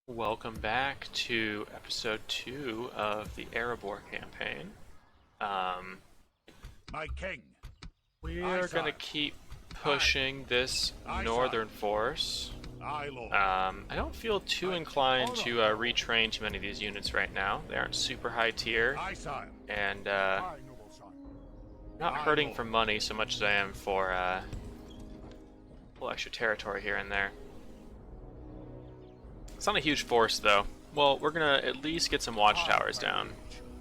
Welcome back to episode 2 of the Erebor campaign. My king. We Aye, are going to sire. keep pushing this Aye, northern force. Aye, Lord. I don't feel too inclined to retrain too many of these units right now. They aren't super high tier, Aye, sire. and Aye, noble sire. not Aye, hurting Lord. for money so much as I am for a little extra territory here and there. It's not a huge force, though. Well, we're going to at least get some watchtowers down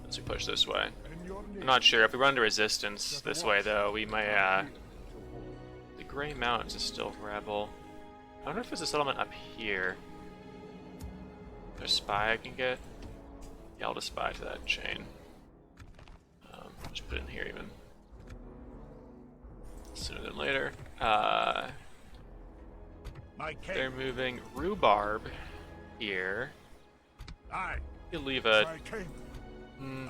as we push this way. I'm not sure. If we run into resistance this way, though, we may, the Grey Mountains is still rebel. I wonder if there's a settlement up here. There's a spy I can get? Yeah, I'll just spy to that chain. Just put it in here, even. Sooner than later. My king. They're moving rhubarb here. Aye. You leave a... My king.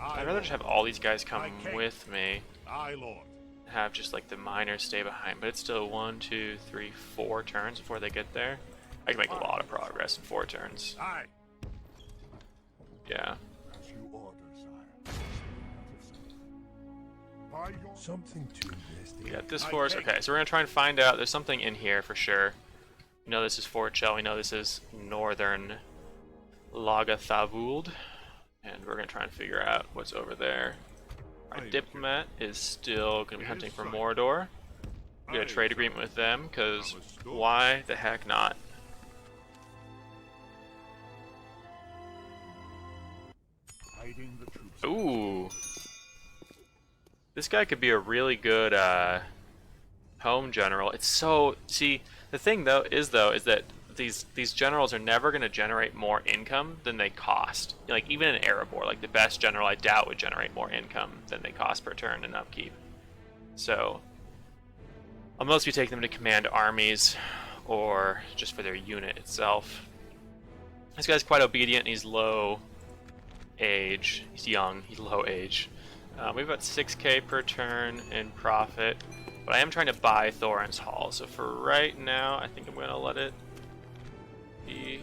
I'd rather just have all these guys come My king. with me. Aye, Lord. Have just like the miners stay behind, but it's still 1, 2, 3, 4 turns before they get there. I can make a lot of progress in 4 turns. Aye. Yeah. As you order, sire. By your Something to We investigate. got this My force. king. Okay, so we're gonna try and find out. There's something in here for sure. We know this is Fort Shell. We know this is northern Lagathavuld, and we're gonna try and figure out what's over there. Our Aye, diplomat is still gonna be Yes, hunting for sire. Mordor. We got a Aye, trade sire. agreement with them, because Promise to. why the heck not? Hiding the troops. Ooh. This guy could be a really good home general. It's so... See, the thing though is that these generals are never going to generate more income than they cost. Like even in Erebor, like the best general I doubt would generate more income than they cost per turn in upkeep. So I'll mostly take them to command armies or just for their unit itself. This guy's quite obedient. He's low age. He's young. He's low age. We've got 6k per turn in profit, but I am trying to buy Thorin's Hall. So for right now, I think I'm going to let it be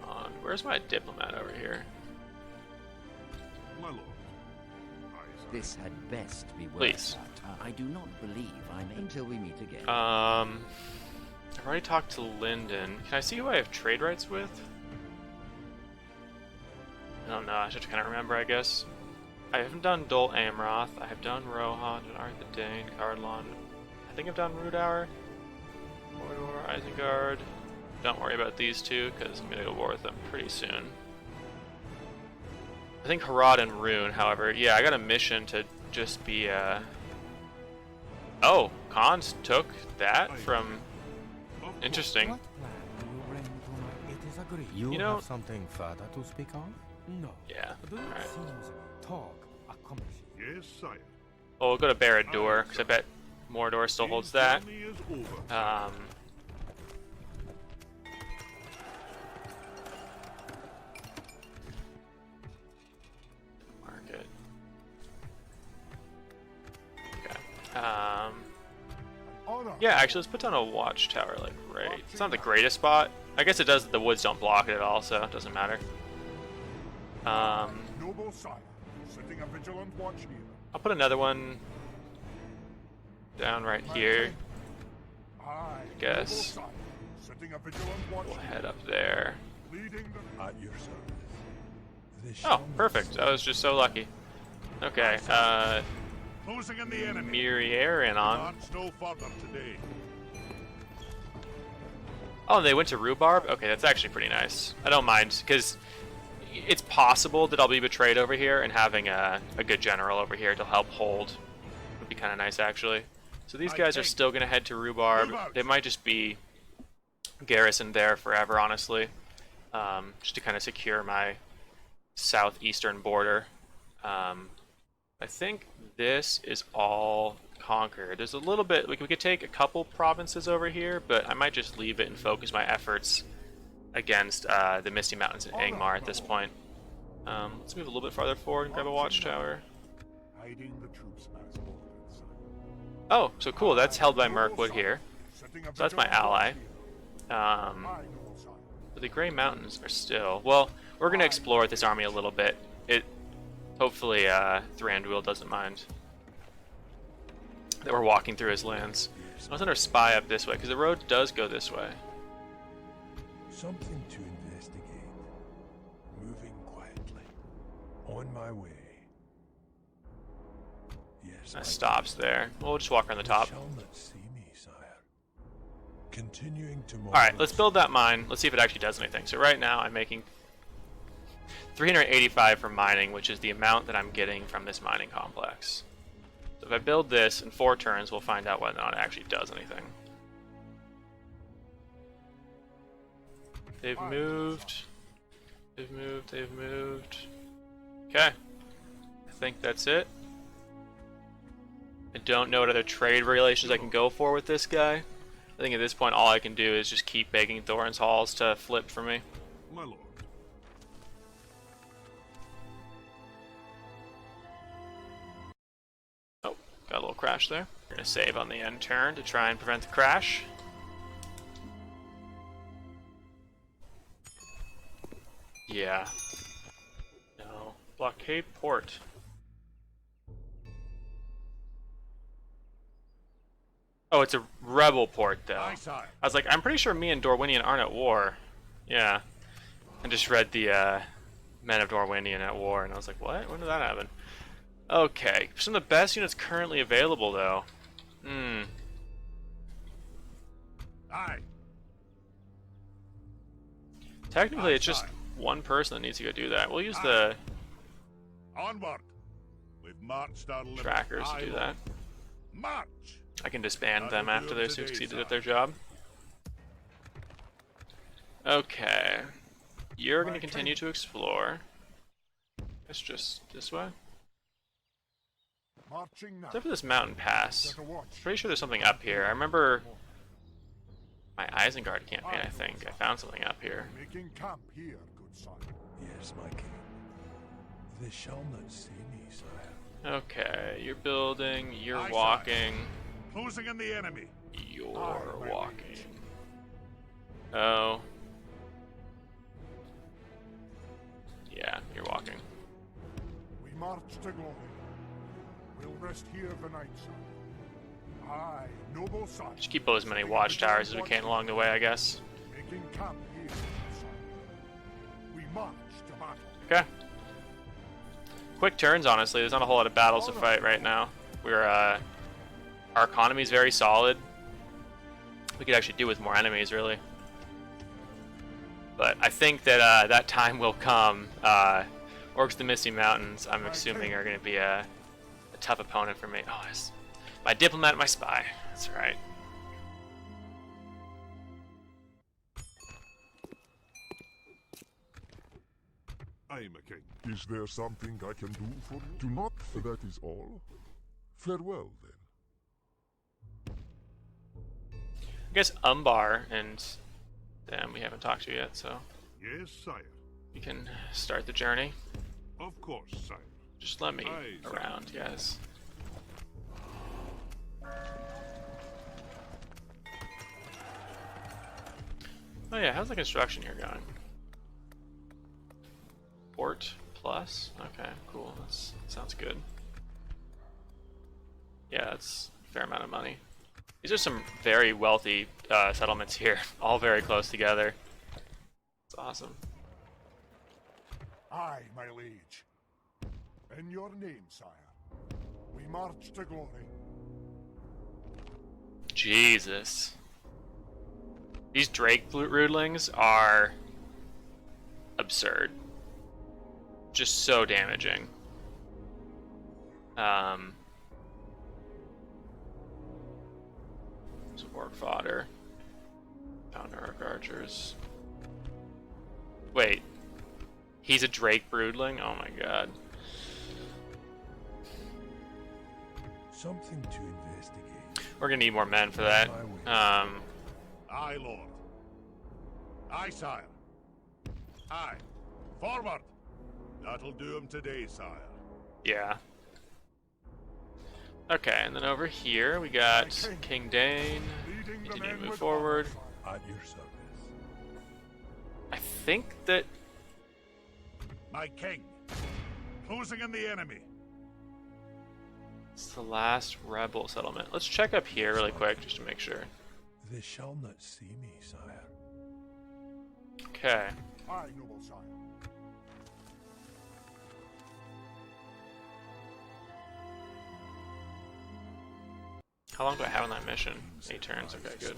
on. Where's my diplomat over here? My lord. Aye, sire. This had best be worth Please. our time. I do not believe I may until we meet again. I've already talked to Lyndon. Can I see who I have trade rights with? I don't know. I should kind of remember, I guess. I haven't done Dol Amroth. I have done Rohan and Arthur Dane, Cardlon. I think I've done Rudour, Mordor, Isengard. Don't worry about these two, because I'm going to go war with them pretty soon. I think Harad and Rune, however, yeah, I got a mission to just be, Oh, Khans took that from... Interesting. What plan do you bring to my... It is agreed. You know- have something further to speak on? No. Yeah, Though it alright. seems talk accomplishes. Yes, sire. Well, we'll go to Barad-dûr, because I bet Mordor still holds that. Journey is over. Market. Okay. Honor. Yeah, actually, let's put down a watchtower, like, right. It's not the greatest spot. I guess it does, the woods don't block it at all, so it doesn't matter. Noble sire. Setting a vigilant watch here. I'll put another one down right here. Aye. Guess. Noble sire. Setting a vigilant watch We'll here. head up there. Leading the... At your service. This Oh, shall perfect. I was just so lucky. Okay, Closing in the enemy. Miriarin on. March no further today. Oh, and they went to rhubarb? Okay, that's actually pretty nice. I don't mind, because it's possible that I'll be betrayed over here, and having a good general over here to help hold would be kind of nice, actually. So these guys are still going to head to rhubarb. They might just be garrisoned there forever, honestly, just to kind of secure my southeastern border. I think this is all conquered. There's a little bit, we could take a couple provinces over here, but I might just leave it and focus my efforts against the Misty Mountains and Angmar at this point. Let's move a little bit farther forward and grab a watchtower. Hiding the troops as ordered, sire. Oh, so cool, that's held by Mirkwood here. Setting a So that's my vigilant watch ally. here. Aye, noble sire. But the Grey Mountains are still... Well, we're going to explore this army a little bit. Hopefully, Thranduil doesn't mind that we're walking through his lands. I'll send our spy up this way, because the road does go this way. Something to investigate. Moving quietly. On my way. Yes. That stops there. We'll just walk around the top. Shall not see me, sire. Continuing to Alright, let's build that mine. Let's see if it actually does anything. So right now I'm making 385 for mining, which is the amount that I'm getting from this mining complex. So if I build this in 4 turns, we'll find out whether or not it actually does anything. They've moved. They've moved. They've moved. Okay. I think that's it. I don't know what other trade regulations I can go for with this guy. I think at this point all I can do is just keep begging Thorin's Halls to flip for me. My lord. Oh, got a little crash there. We're going to save on the end turn to try and prevent the crash. Yeah. No. Blockade port. Oh, it's a rebel port, though. Aye, sire. I was like, I'm pretty sure me and Dorwinian aren't at war. Yeah. I just read the Men of Dorwinian at war, and I was like, what? When did that happen? Okay. Some of the best units currently available, though. Aye. Technically, it's just one person that needs to go do that. We'll use the Onward. We've marched our limit. trackers to do that. March. I can disband them after they've succeeded at their job. Okay. You're going to continue to explore. It's just this way. Marching now. Except for this mountain pass. Set a watch. Pretty sure there's something up here. I remember my Isengard campaign, I think. I found something up here. Making camp here, good sire. Yes, my king. They shall not see me, sire. Okay, you're building, you're Aye, sire. walking, Closing in the enemy. you're Aye, my walking. liege. Oh. Yeah, you're walking. We march to glory. We'll rest here the night, sire. Aye, noble sire. Just keep building as many watchtowers as we can along the way, I guess. Making camp here, sire. We march to battle. Okay. Quick turns, honestly. There's not a whole lot of battles to fight right now. We're, our economy's very solid. We could actually do with more enemies, really. But I think that that time will come. Orcs the Misty Mountains, I'm assuming, are going to be a tough opponent for me. Oh, it's my diplomat, my spy. That's right. I am a king. Is there something I can do for you? Do not. That is all. Farewell, then. I guess Umbar and them we haven't talked to yet, so Yes, sire. we can start the journey. Of course, sire. Just let me Aye, sir. around, guys. Oh yeah, how's the construction here going? Port plus? Okay, cool. That sounds good. Yeah, that's a fair amount of money. These are some very wealthy settlements here, all very close together. It's awesome. Aye, my liege. In your name, sire. We march to glory. Jesus. These Drake Broodlings are absurd. Just so damaging. Support fodder. Pounder Arc Archers. Wait. He's a Drake Broodling? Oh my god. Something to investigate. We're gonna need more men for that. Aye, lord. Aye, sire. Aye. Forward. That'll do him today, sire. Yeah. Okay, and then over here we got King Dane. Leading the Continue to men move with forward. honor, sire. At your service. I think that... My king. Closing in the enemy. It's the last rebel settlement. Let's check up here really quick just to make sure. They shall not see me, sire. Okay. Aye, noble sire. How long do I have on that mission? 8 turns. Okay, good.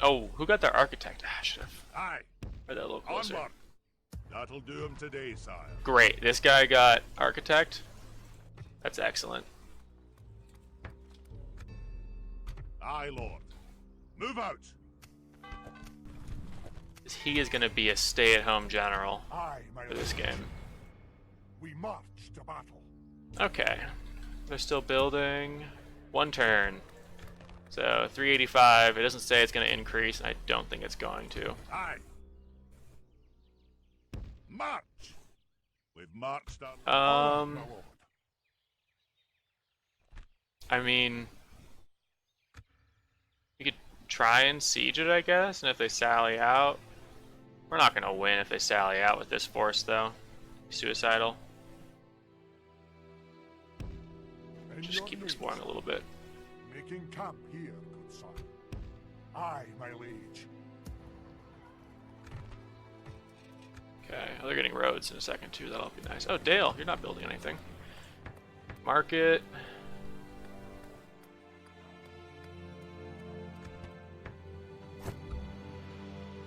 Oh, who got their architect? Ah, I should have Aye. read that a little closer. Onward. That'll do him today, sire. Great. This guy got architect. That's excellent. Aye, lord. Move out. He is going to be a stay-at-home general Aye, my for this lord. game. We march to battle. Okay. They're still building. 1 turn. So 385. It doesn't say it's going to increase, and I don't think it's going to. Aye. March. We've marched on. My lord. I mean, you could try and siege it, I guess, and if they sally out, we're not gonna win if they sally out with this force, though. Suicidal. And Just your keep liege. exploring a little bit. Making camp here, good sire. Aye, my liege. Okay, oh, they're getting roads in a second too. That'll be nice. Oh, Dale, you're not building anything. Market.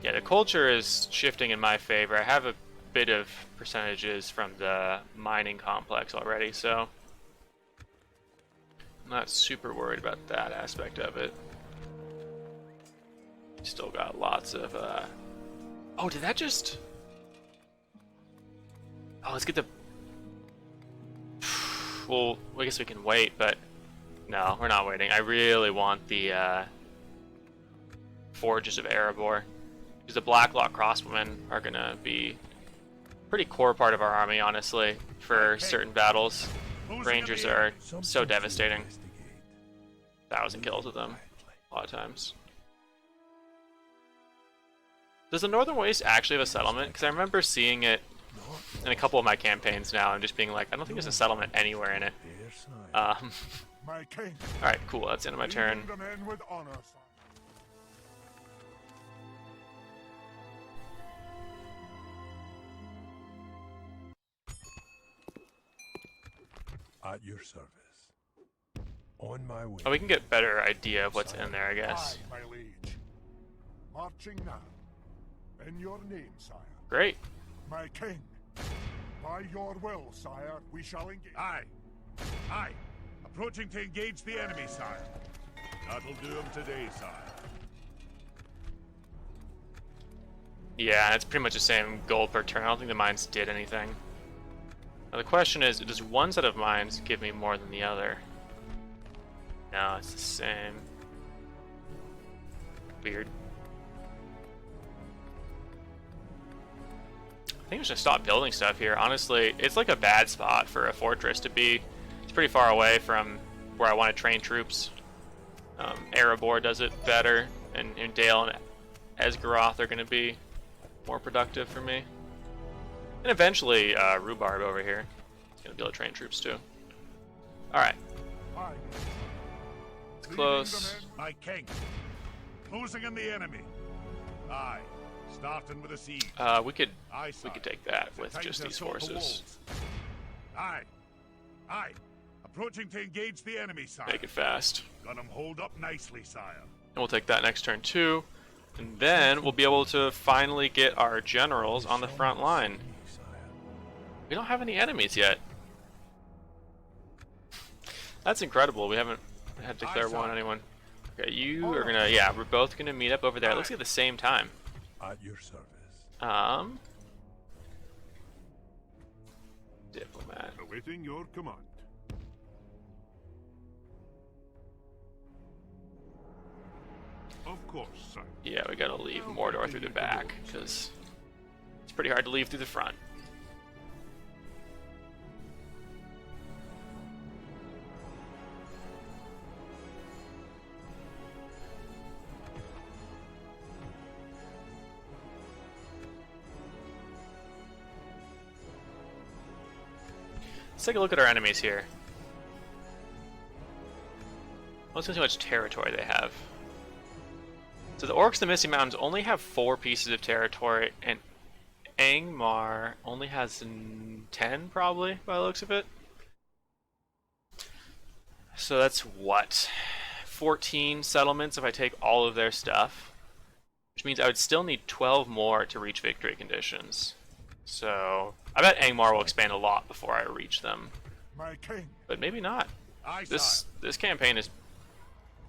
Yeah, the culture is shifting in my favor. I have a bit of percentages from the mining complex already, so I'm not super worried about that aspect of it. Still got lots of, Oh, did that just... Oh, let's get the... Well, I guess we can wait, but... No, we're not waiting. I really want the, Forges of Erebor. Because the Blacklock crossbowmen are gonna be a pretty core part of our army, honestly, for certain battles. Rangers are so devastating. 1,000 kills with them, a lot of times. Does the Northern Waste actually have a settlement? Because I remember seeing it in a couple of my campaigns now and just being like, I don't think there's a settlement anywhere in it. My king. Alright, cool, that's the end of my turn. Leading the men with honor, sire. At your service. On my way. Oh, we can get better idea of what's in there, I guess. Aye, my liege. Marching now. In your name, sire. Great. My king. By your will, sire, we shall engage. Aye. Aye. Approaching to engage the enemy, sire. That'll do him today, sire. Yeah, it's pretty much the same gold per turn. I don't think the mines did anything. Now the question is, does one set of mines give me more than the other? No, it's the same. Weird. I think we should stop building stuff here. Honestly, it's like a bad spot for a fortress to be. It's pretty far away from where I want to train troops. Erebor does it better, and Dale and Esgaroth are going to be more productive for me. And eventually, Rhubarb over here is going to be able to train troops too. Alright, Aye. it's close. My king. Closing in the enemy. Aye. Starting with a siege. We could Aye, we sire. could take that It's with time just to these assault the forces. walls. Aye. Aye. Approaching to engage the enemy, sire. Make it fast. Got him hold up nicely, sire. And we'll take that next turn too. And then we'll be able to finally get our generals on the front line. We don't have any enemies yet. That's incredible. We haven't had to declare war on anyone. Okay, you are gonna, yeah, we're both gonna meet up over there. It looks like at the same time. At your service. Diplomat. Awaiting your command. Of course, sire. Yeah, we gotta leave Mordor through the back, because it's pretty hard to leave through the front. take a look at our enemies here. Let's see how much territory they have. So the orcs in the Misty Mountains only have 4 pieces of territory, and Angmar only has 10, probably, by the looks of it. So that's what? 14 settlements if I take all of their stuff. Which means I would still need 12 more to reach victory conditions. So I bet Angmar will expand a lot before I reach them. My king. But maybe not. Aye, This campaign has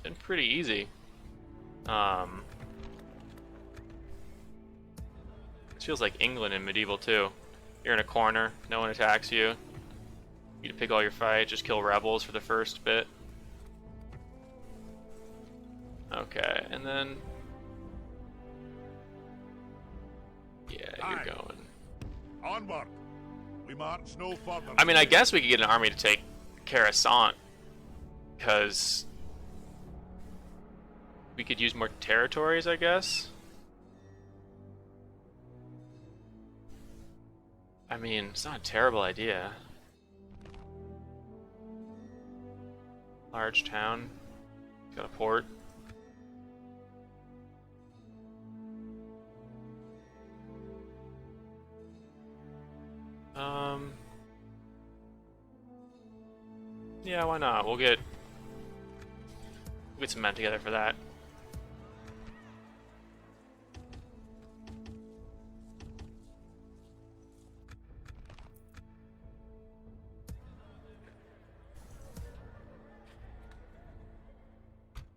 been pretty easy. This feels like England in medieval too. You're in a corner, no one attacks you. You need to pick all your fight, just kill rebels for the first bit. Okay, and then yeah, you're Aye. going. Onward. We march no further. I mean, I guess we could get an army to take Coruscant, because we could use more territories, I guess. I mean, it's not a terrible idea. Large town. Got a port. Yeah, why not? We'll get some men together for that.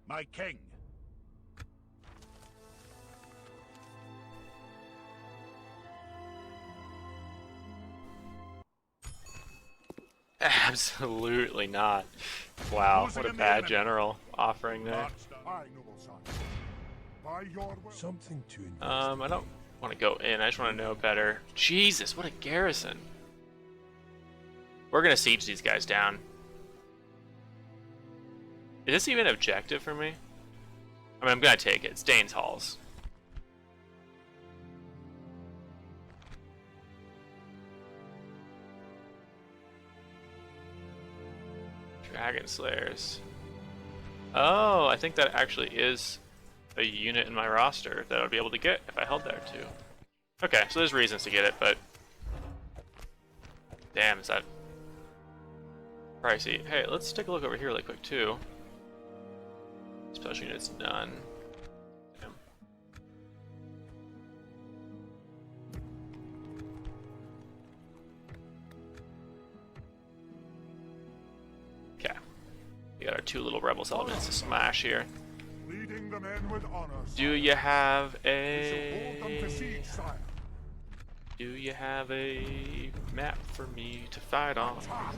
My king. Absolutely not. Wow, what a bad general offering there. March down. Aye, noble son. By your will. Something to invest. I don't want to go in. I just want to know better. Jesus, what a garrison. We're gonna siege these guys down. Is this even an objective for me? I mean, I'm gonna take it. It's Dane's Halls. Dragon Slayers. Oh, I think that actually is a unit in my roster that I would be able to get if I held there too. Okay, so there's reasons to get it, but damn, is that pricey. Hey, let's take a look over here really quick too. Special units done. Damn. Okay. We got our 2 little rebel settlements to smash here. Leading the men with honor. Do you have We shall hold them to a siege, sire. map for me to fight on? Attack.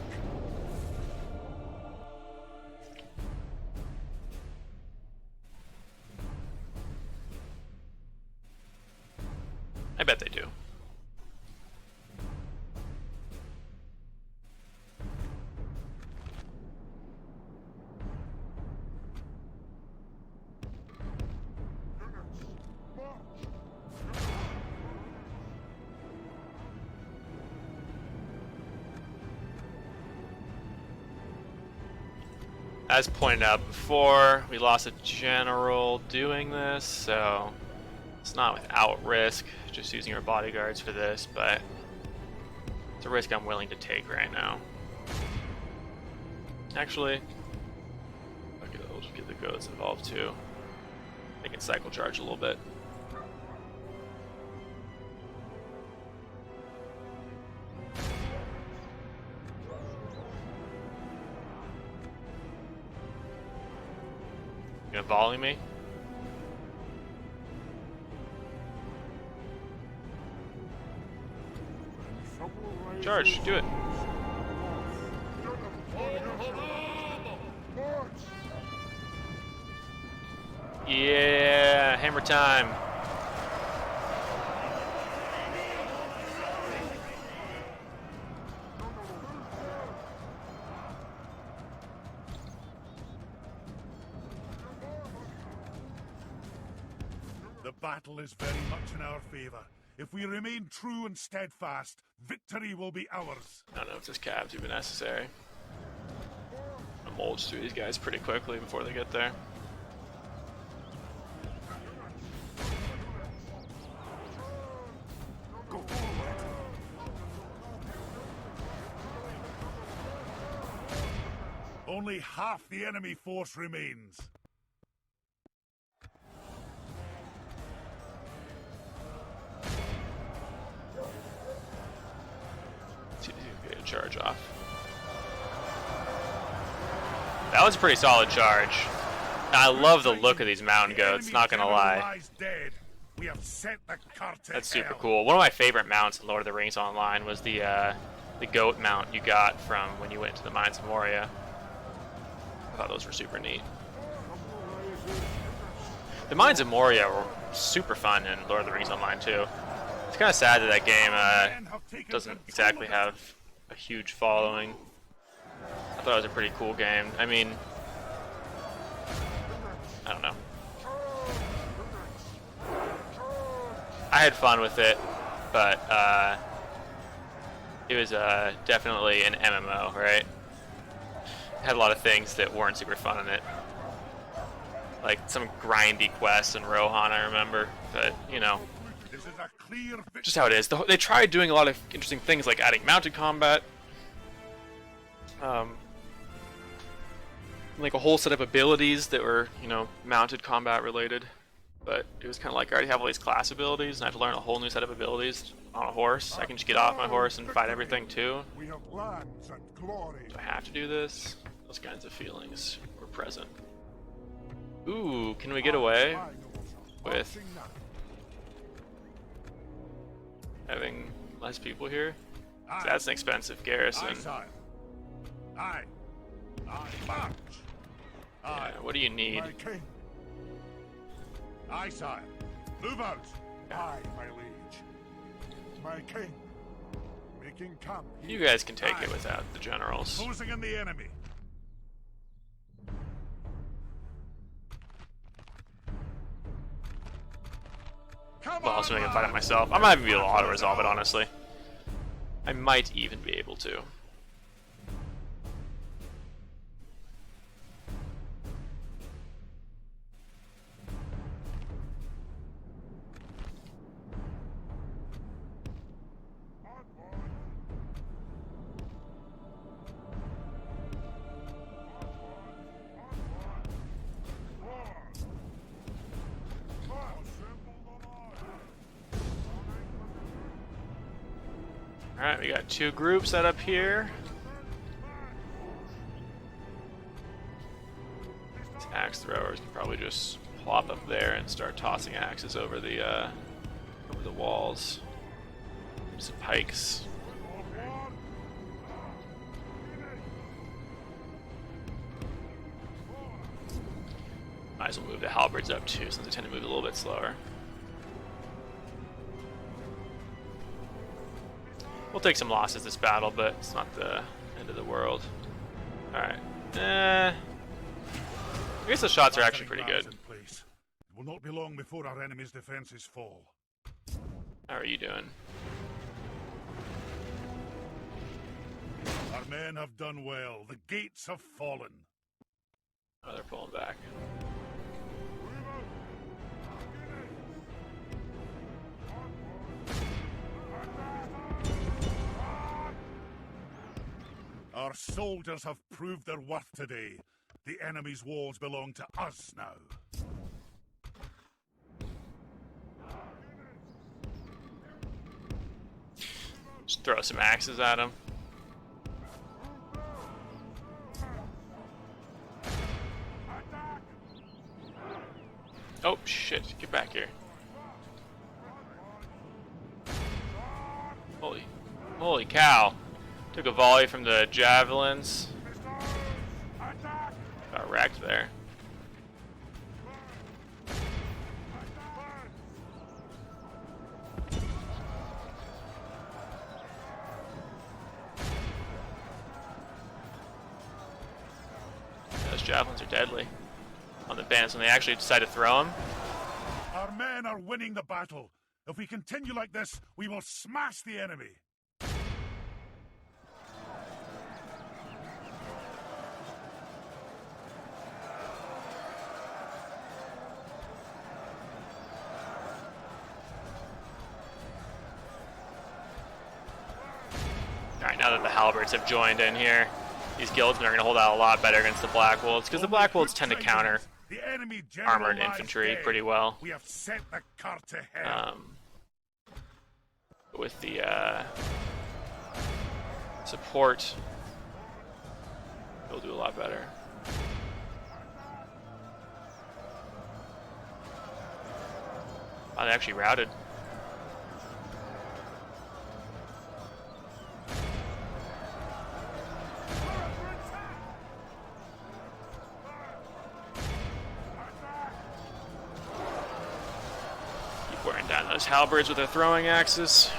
I bet they do. As pointed out before, we lost a general doing this, so it's not without risk, just using our bodyguards for this, but it's a risk I'm willing to take right now. Actually, okay, we'll just get the goats involved too. They can cycle charge a little bit. You gonna volley me? Charge, do it. Yeah, hammer time. The battle is very much in our favor. If we remain true and steadfast, victory will be ours. I don't know if this cab's even necessary. I'm mulch through these guys pretty quickly before they get there. Go forward. Only half the enemy force remains. See if you can get a charge off. That was a pretty solid charge. I love the look of these mountain goats, not gonna lie. We have set the That's super cool. One of my favorite mounts in Lord of the Rings Online was the goat mount you got from when you went to the Mines of Moria. I thought those were super neat. The Mines of Moria were super fun in Lord of the Rings Online too. It's kind of sad that that game doesn't exactly have a huge following. I thought it was a pretty cool game. I mean, I don't know. I had fun with it, but it was definitely an MMO, right? It had a lot of things that weren't super fun in it. Like some grindy quests in Rohan, I remember. But, you know, just how it is. They tried doing a lot of interesting things, like adding mounted combat. Like a whole set of abilities that were, you know, mounted combat related. But it was kind of like, I already have all these class abilities, and I have to learn a whole new set of abilities on a horse. I can just get off my horse and fight everything too. We have lands and glory. Do I have to do this? Those kinds of feelings were present. Ooh, can we get away with having less people here? That's an expensive garrison. Aye. March. Yeah, what do you need? My king. Aye, sire. Move out. Aye, my liege. My king. Making camp. You guys can take it without the generals. Closing in the enemy. Well, also I can fight it myself. I might even be able to auto-resolve it, honestly. I might even be able to. Alright, we got two groups set up here. These axe throwers can probably just plop up there and start tossing axes over the walls. Some pikes. Might as well move the halberds up too, since they tend to move a little bit slower. We'll take some losses this battle, but it's not the end of the world. Alright. I guess the shots are actually pretty good. It will not be long before our enemy's defenses fall. How are you doing? Our men have done well. The gates have fallen. Oh, they're pulling back. Our soldiers have proved their worth today. The enemy's walls belong to us now. Just throw some axes at them. Oh shit, get back here. Holy cow. Took a volley from the javelins. Got wrecked there. Those javelins are deadly. On the bandits, when they actually decide to throw them. Our men are winning the battle. If we continue like this, we will smash the enemy. Alright, now that the halberds have joined in here, these guildsmen are going to hold out a lot better against the Black Wolves, because the Black Wolves tend to counter The enemy general armored lies infantry dead. pretty well. We have sent the cart to hell. With the support, they'll do a lot better. Oh, they actually routed. Keep wearing down those halberds with their throwing axes.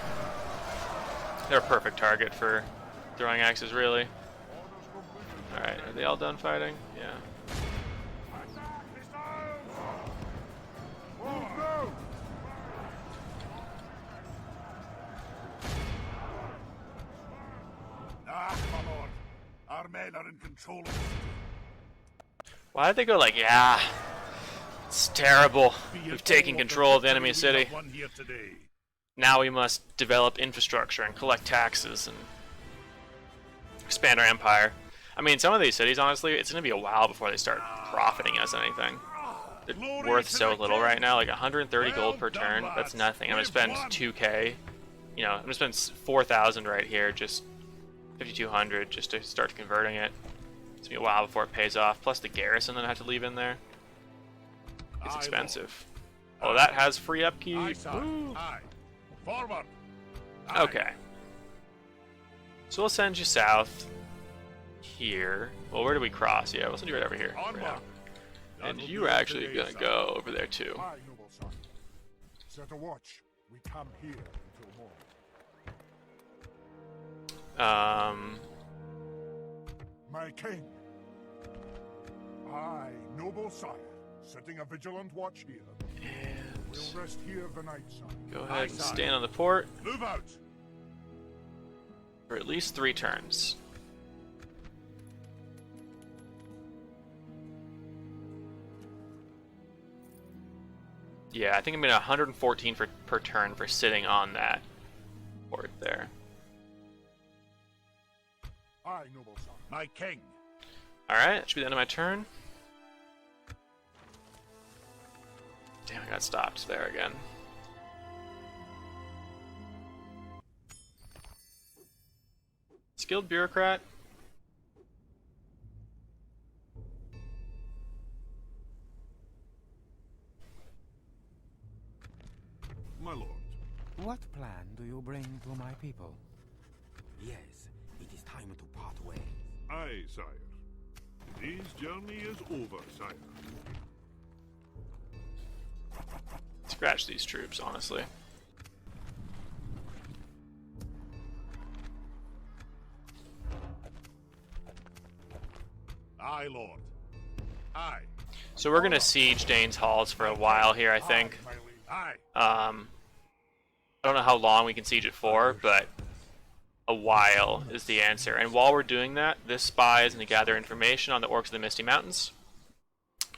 They're a perfect target for throwing axes, really. Alright, are they all done fighting? Yeah. Ah, my lord. Our men are in control of the city. Why did they go like, yeah, it's terrible. We've taken control of the enemy city. One here today. Now we must develop infrastructure and collect taxes and expand our empire. I mean, some of these cities, honestly, it's going to be a while before they start profiting us anything. They're worth so little right now, like 130 gold per turn. That's nothing. I'm going to spend 2k. You know, I'm going to spend 4,000 right here, just 5,200 just to start converting it. It's going to be a while before it pays off. Plus the garrison that I have to leave in there. It's expensive. Oh, that has free upkeep. Aye, sir. Woo. Aye. Forward. Aye. Okay. So we'll send you south here. Well, where do we cross? Yeah, we'll send you right over here. for Onward. now. And That'll you're do actually today, gonna sir. go over there too. Aye, noble son. Set a watch. We camp here until morning. My king. Aye, noble sire. Setting a vigilant watch here. And We'll rest here the night, son. go ahead and Aye, sire. stand on the port Move out. for at least 3 turns. Yeah, I think I'm gonna 114 per turn for sitting on that port there. Aye, noble son. My king. Alright, that should be the end of my turn. Damn, I got stopped there again. Skilled bureaucrat? My lord. What plan do you bring to my people? Yes, it is time to part ways. Aye, sire. This journey is over, sire. Scratch these troops, honestly. Aye, lord. Aye. So we're gonna siege Dane's halls for a while here, I think. My liege. Aye. I don't know how long we can siege it for, but a while is the answer. And while we're doing that, this spy is going to gather information on the Orcs of the Misty Mountains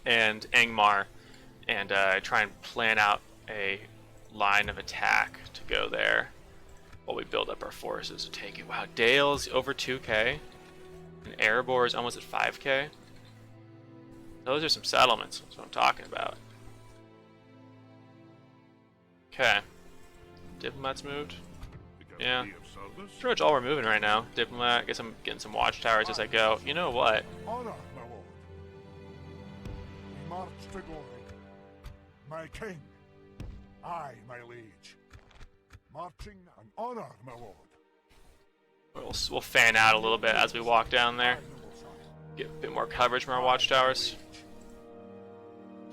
and Angmar, and try and plan out a line of attack to go there while we build up our forces to take it. Wow, Dale's over 2k, and Erebor is almost at 5k. Those are some settlements, that's what I'm talking about. Okay. Diplomats moved. Because Yeah. we have service. Pretty much all we're moving right now. Diplomat, I guess I'm getting some watchtowers as I go. You know what? Honor, my lord. We march to glory. My king. Aye, my liege. Marching and honor, my lord. We'll fan out a little bit as we walk down there. Aye, noble son. Get a bit more coverage from our watchtowers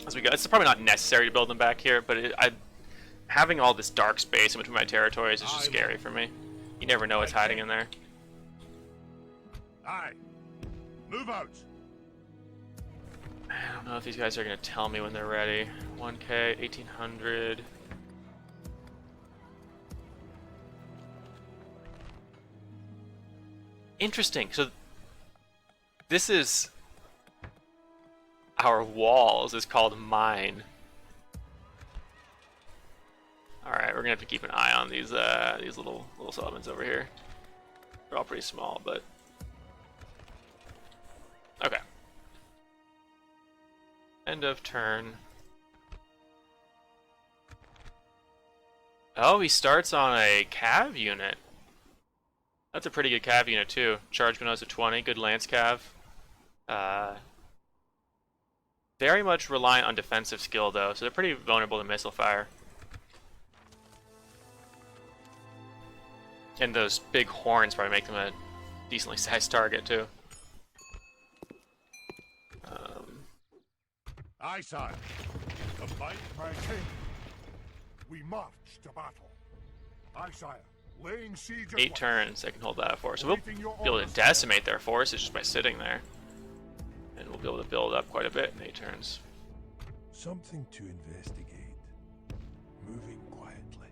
as we go. It's probably not necessary to build them back here, but having all this dark space in between my territories is just scary for me. You never know what's hiding in there. Aye. Move out. I don't know if these guys are going to tell me when they're ready. 1k, 1800. Interesting. So this is our walls is called mine. All right, we're gonna have to keep an eye on these little settlements over here. They're all pretty small, but okay. End of turn. Oh, he starts on a cav unit. That's a pretty good cav unit too. Charge gun at 20, good lance cav. Very much reliant on defensive skill though, so they're pretty vulnerable to missile fire. And those big horns probably make them a decently sized target too. Aye, sire. The fight. My king, we march to battle. Aye, sire. Laying siege at 8 once. turns, I can hold that force. So we'll Awaiting your be able to orders, decimate their forces just by sitting there. And we'll be able to build up quite a bit in 8 turns. Something to investigate. Moving quietly.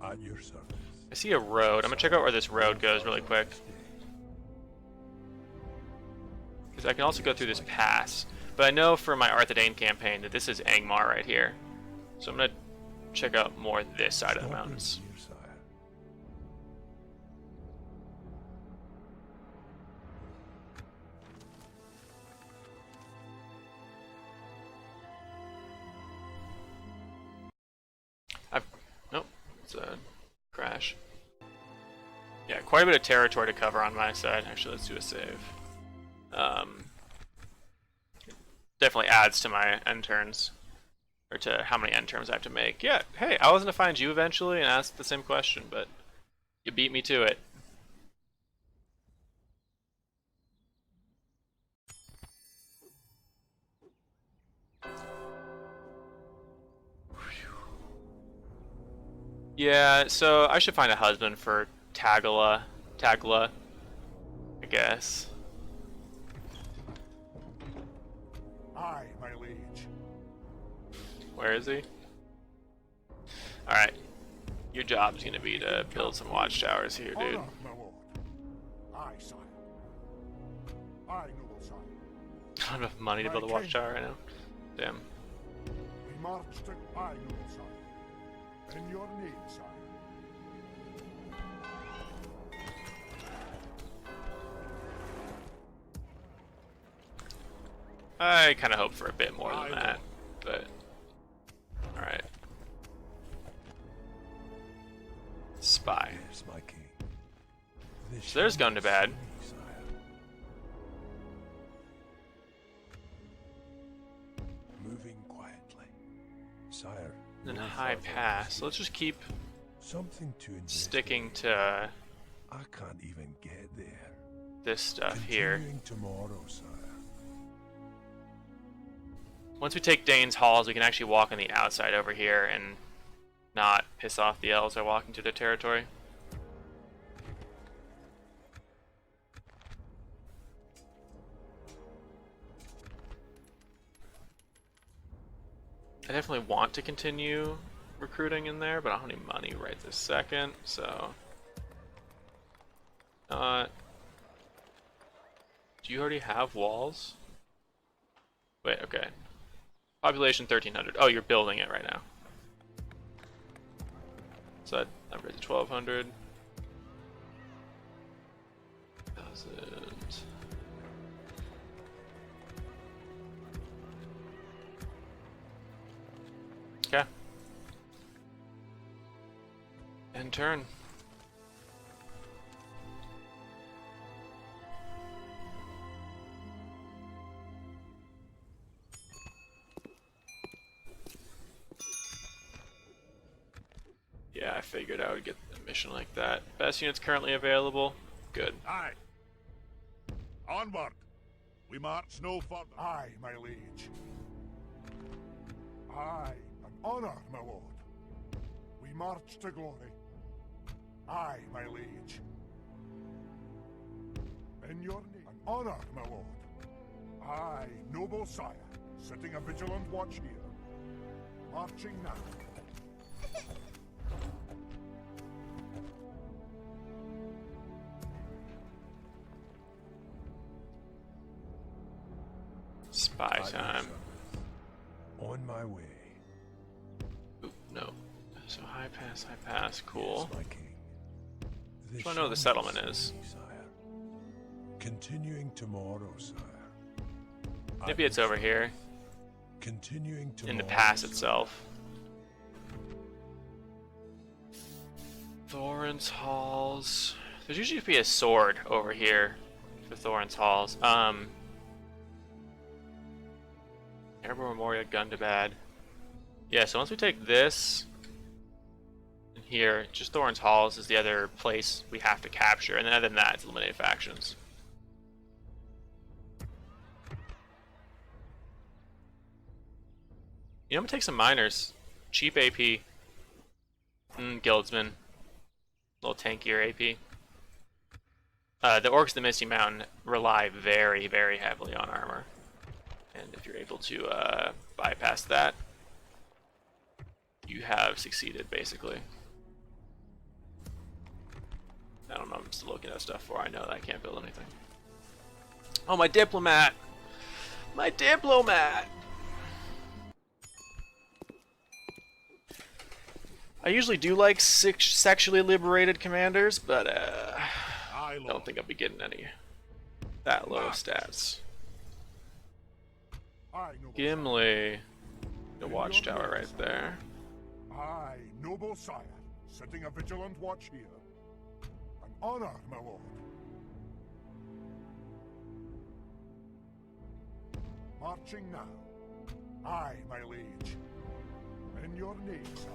At your service. I see a road. I'm gonna check out where this road goes really quick. Because I can also go through this pass. But I know for my Arthedain campaign that this is Angmar right here. So I'm gonna check out more this side of the mountains. Here, sire. Nope, it's a crash. Yeah, quite a bit of territory to cover on my side. Actually, let's do a save. Definitely adds to my end turns, or to how many end turns I have to make. Yeah, hey, I was gonna find you eventually and ask the same question, but you beat me to it. Yeah, so I should find a husband for Tagla, I guess. Aye, my liege. Where is he? Alright. Your job's gonna be to build some watchtowers here, dude. Honor, my lord. Aye, sire. Aye, noble sire. I don't have enough money to build a watchtower right now. Damn. We march to aye, noble sire. In your name, sire. I kind of hope for a bit more than that, but alright. Spy. Yes, my king. This So there's shall Gundagood. not see me, sire. Moving quietly. Sire. Then a no high further pass. So let's just keep Something to investigate. sticking to I can't even get there. this stuff here. Continuing tomorrow, sire. Once we take Dane's Halls, we can actually walk on the outside over here and not piss off the elves that are walking to their territory. I definitely want to continue recruiting in there, but I don't have any money right this second, so... Do you already have walls? Wait, okay. Population 1300. Oh, you're building it right now. So that upgrade to 1200. 1000. Okay. End turn. Yeah, I figured I would get a mission like that. Best units currently available. Good. Aye. Onward. We march no further. Aye, my liege. Aye, an honor, my lord. We march to glory. Aye, my liege. In your name, an honor, my lord. Aye, noble sire, setting a vigilant watch here. Marching now. Buy At your time. service. On my way. Oop, no. So high pass, cool. Yes, my king. Which one I know the settlement is? Sire. Continuing tomorrow, sire. Maybe it's over here, Continuing tomorrow. in the pass sire. itself. Thorin's Halls. There's usually be a sword over here for Thorin's Halls. Erebor Memorial Gundagood. Yeah, so once we take this and here, just Thorin's Halls is the other place we have to capture, and then other than that, it's eliminate factions. You know, I'm gonna take some miners. Cheap AP. Guildsman. A little tankier AP. The Orcs of the Misty Mountain rely very, very heavily on armor. And if you're able to bypass that, you have succeeded, basically. I don't know, I'm still looking at stuff for I know that I can't build anything. Oh, my diplomat! My diplomat! I usually do like sexually liberated commanders, but I don't think I'll be getting any that low stats. Gimli, the watchtower right there. I, noble sire, setting a vigilant watch here. An honor, my lord. Marching now. I, my liege. In your name, sire.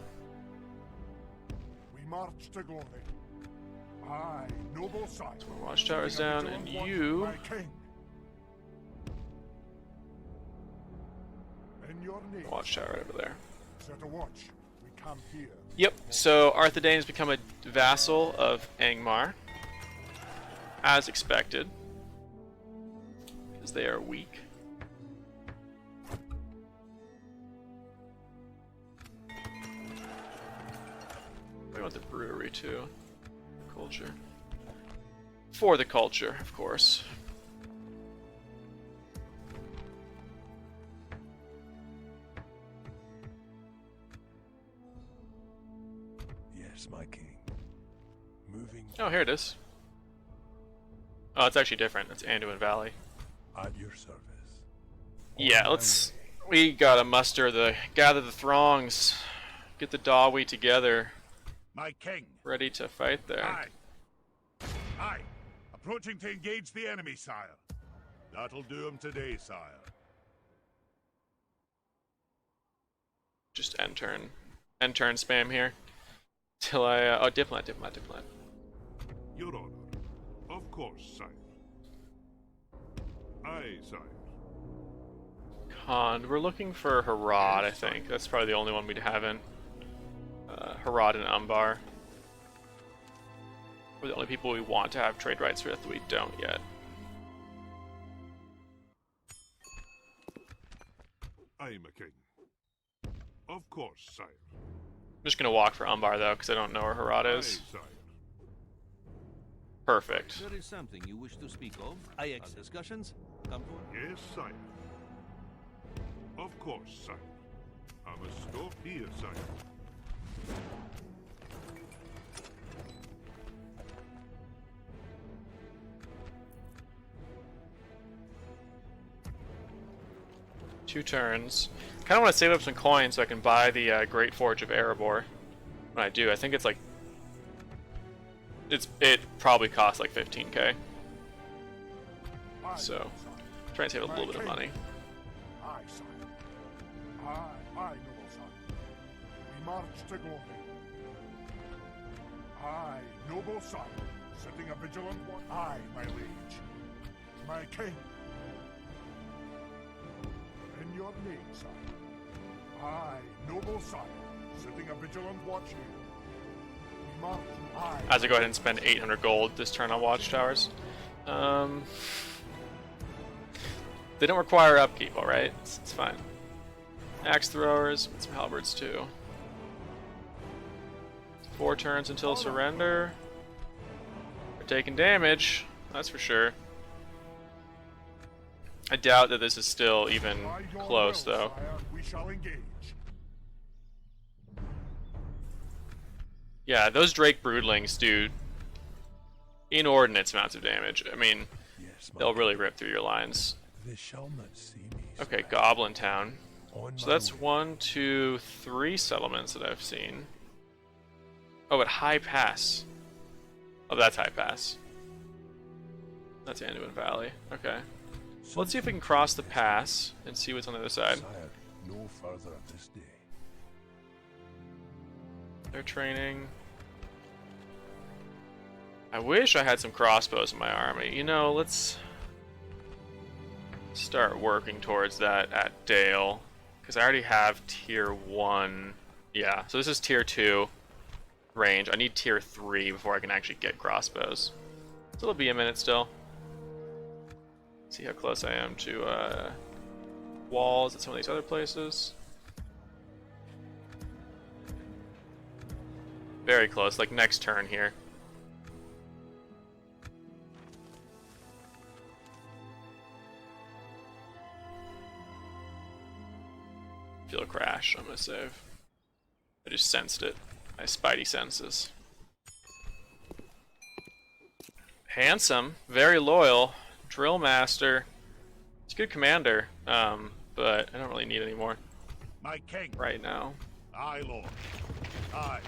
We march to glory. I, noble sire. Watchtower's setting a down, and vigilant watch, you. my king. In your name, Watchtower right over there. set a watch. We camp here. Yep, so Arthedain has become a vassal of Angmar, as expected, because they are weak. We want the brewery too. Culture. For the culture, of course. Yes, my king. Moving Oh, here it is. Oh, it's actually different. It's Anduin Valley. at your service. On Yeah, my let's. way. We gotta gather the throngs, get the Dawi together, My king. ready to fight there. Aye. Approaching to engage the enemy, sire. That'll do him today, sire. Just end turn spam here, till I. Oh, diplomat. Your Honor. Of course, sire. Aye, sire. Khan. We're looking for Harad, I think. That's probably the only one we haven't. Harad and Umbar. We're the only people we want to have trade rights with. We don't yet. I am a king. Of course, sire. I'm just gonna walk for Umbar though, because I don't know where Harad Aye, is. sire. Perfect. There is something you wish to speak of? IX discussions? Come to Yes, sire. Of course, sire. I must stop here, sire. Two turns. Kind of want to save up some coins so I can buy the Great Forge of Erebor. When I do, I think it's like it probably costs like 15k. Aye, So, sire. try and save a little bit of money. Aye, sire. Aye, noble sire. We march to glory. Aye, noble sire. Setting a vigilant watch. Aye, my liege. My king. In your name, sire. Aye, noble sire. Setting a vigilant watch here. We march. Aye. As I go ahead and spend 800 gold this turn on watchtowers. They don't require upkeep, alright? It's fine. Axe throwers, and some halberds too. 4 turns until surrender. We're taking damage, that's for sure. I doubt that this is still even By your close, will, though. sire, we shall engage. Yeah, those Drake Broodlings do inordinate amounts of damage. I mean, Yes, my they'll king. really rip through your lines. They shall not see me. Okay, slain. Goblin Town. On So my that's way. 1, 2, 3 settlements that I've seen. Oh, at High Pass. Oh, that's High Pass. That's Anduin Valley. Okay. Let's see if we can cross the pass and see what's on the other side. Sire, no further of this day. They're training. I wish I had some crossbows in my army. You know, let's start working towards that at Dale. Because I already have tier 1. Yeah, so this is tier 2 range. I need tier 3 before I can actually get crossbows. So it'll be a minute still. See how close I am to walls at some of these other places. Very close, like next turn here. Feel a crash, I'm gonna save. I just sensed it. My spidey senses. Handsome, very loyal, drill master. He's a good commander, but I don't really need any more My king. right now. Aye, Lord. Aye.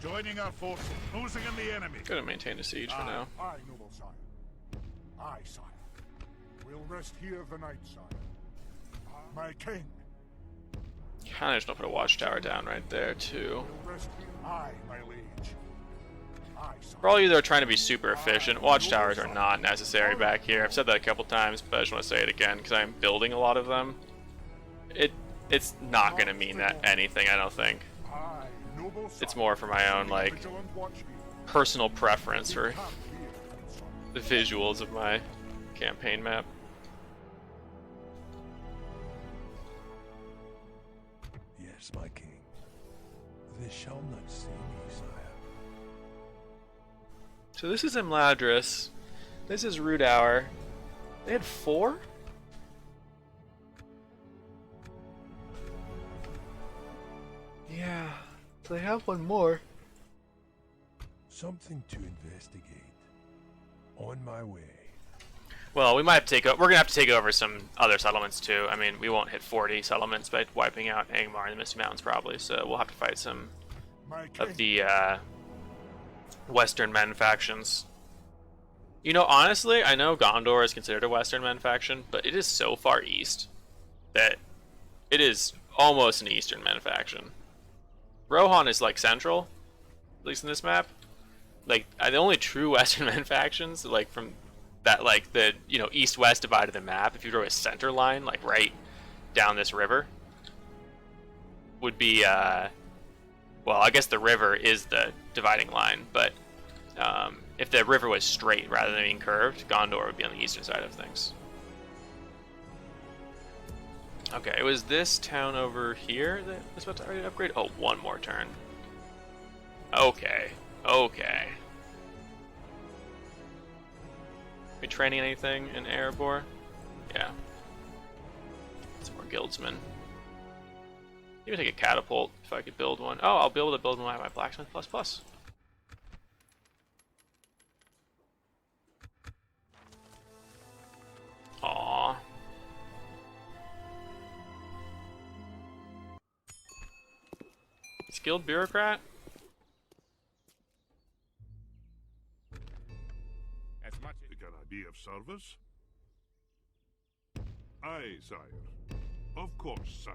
Joining our forces, closing in the enemy. Gonna maintain a siege for now. Aye, noble sire. Aye, sire. We'll rest here the night, sire. My king. Kinda just gonna put a watchtower down right there too. We'll rest here. Aye, my liege. Aye, sire. For all you that are trying to be super efficient, watchtowers are not necessary back here. I've said that a couple times, but I just want to say it again because I'm building a lot of them. It's not gonna mean that anything, I don't think. Aye, noble sire. It's more for my own like Vigilant watch here. personal preference for Camp here, sire. the visuals of my campaign map. Yes, my king. They shall not see me, sire. So this is Imladris. This is Rudour. They had 4? Yeah, they have one more. Something to investigate. On my way. Well, we might have to take. We're gonna have to take over some other settlements too. I mean, we won't hit 40 settlements by wiping out Angmar and the Misty Mountains probably. So we'll have to fight some My king. of the Western men factions. You know, honestly, I know Gondor is considered a Western men faction, but it is so far east that it is almost an Eastern men faction. Rohan is like central, at least in this map. Like the only true Western men factions, like from that, like the east-west divide of the map. If you draw a center line, like right down this river, would be well, I guess the river is the dividing line, but if the river was straight rather than being curved, Gondor would be on the eastern side of things. Okay, it was this town over here that was about to already upgrade. Oh, one more turn. Okay, okay. We training anything in Erebor? Yeah. Some more guildsmen. Maybe take a catapult if I could build one. Oh, I'll be able to build one with my blacksmith plus. Aww. Skilled bureaucrat? As much as Can I be of service? Aye, sire. Of course, sire.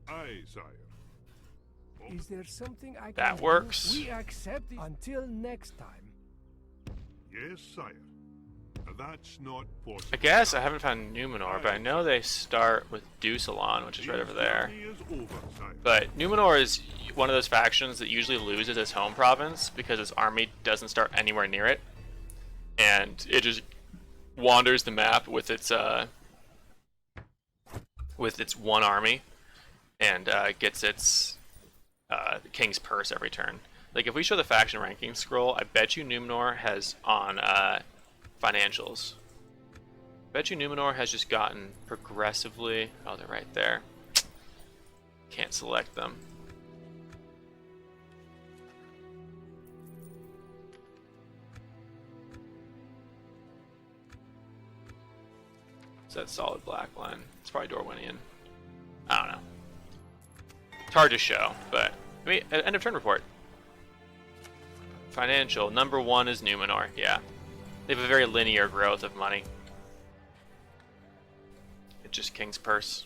Aye, sire. Is there something I can That do? works. We accept it until next time. Yes, sire. That's not possible. I guess I haven't found Numenor, but I know they start with Dusalon, which is right over there. Is over, sire. But Numenor is one of those factions that usually loses its home province because its army doesn't start anywhere near it, and it just wanders the map with its one army, and gets its king's purse every turn. Like if we show the faction ranking scroll, I bet you Numenor has on financials. Bet you Numenor has just gotten progressively. Oh, they're right there. Can't select them. Is that solid black line? It's probably Dorwinian. I don't know. It's hard to show, but I mean, end of turn report. Financial number 1 is Numenor. Yeah, they have a very linear growth of money. It's just King's Purse.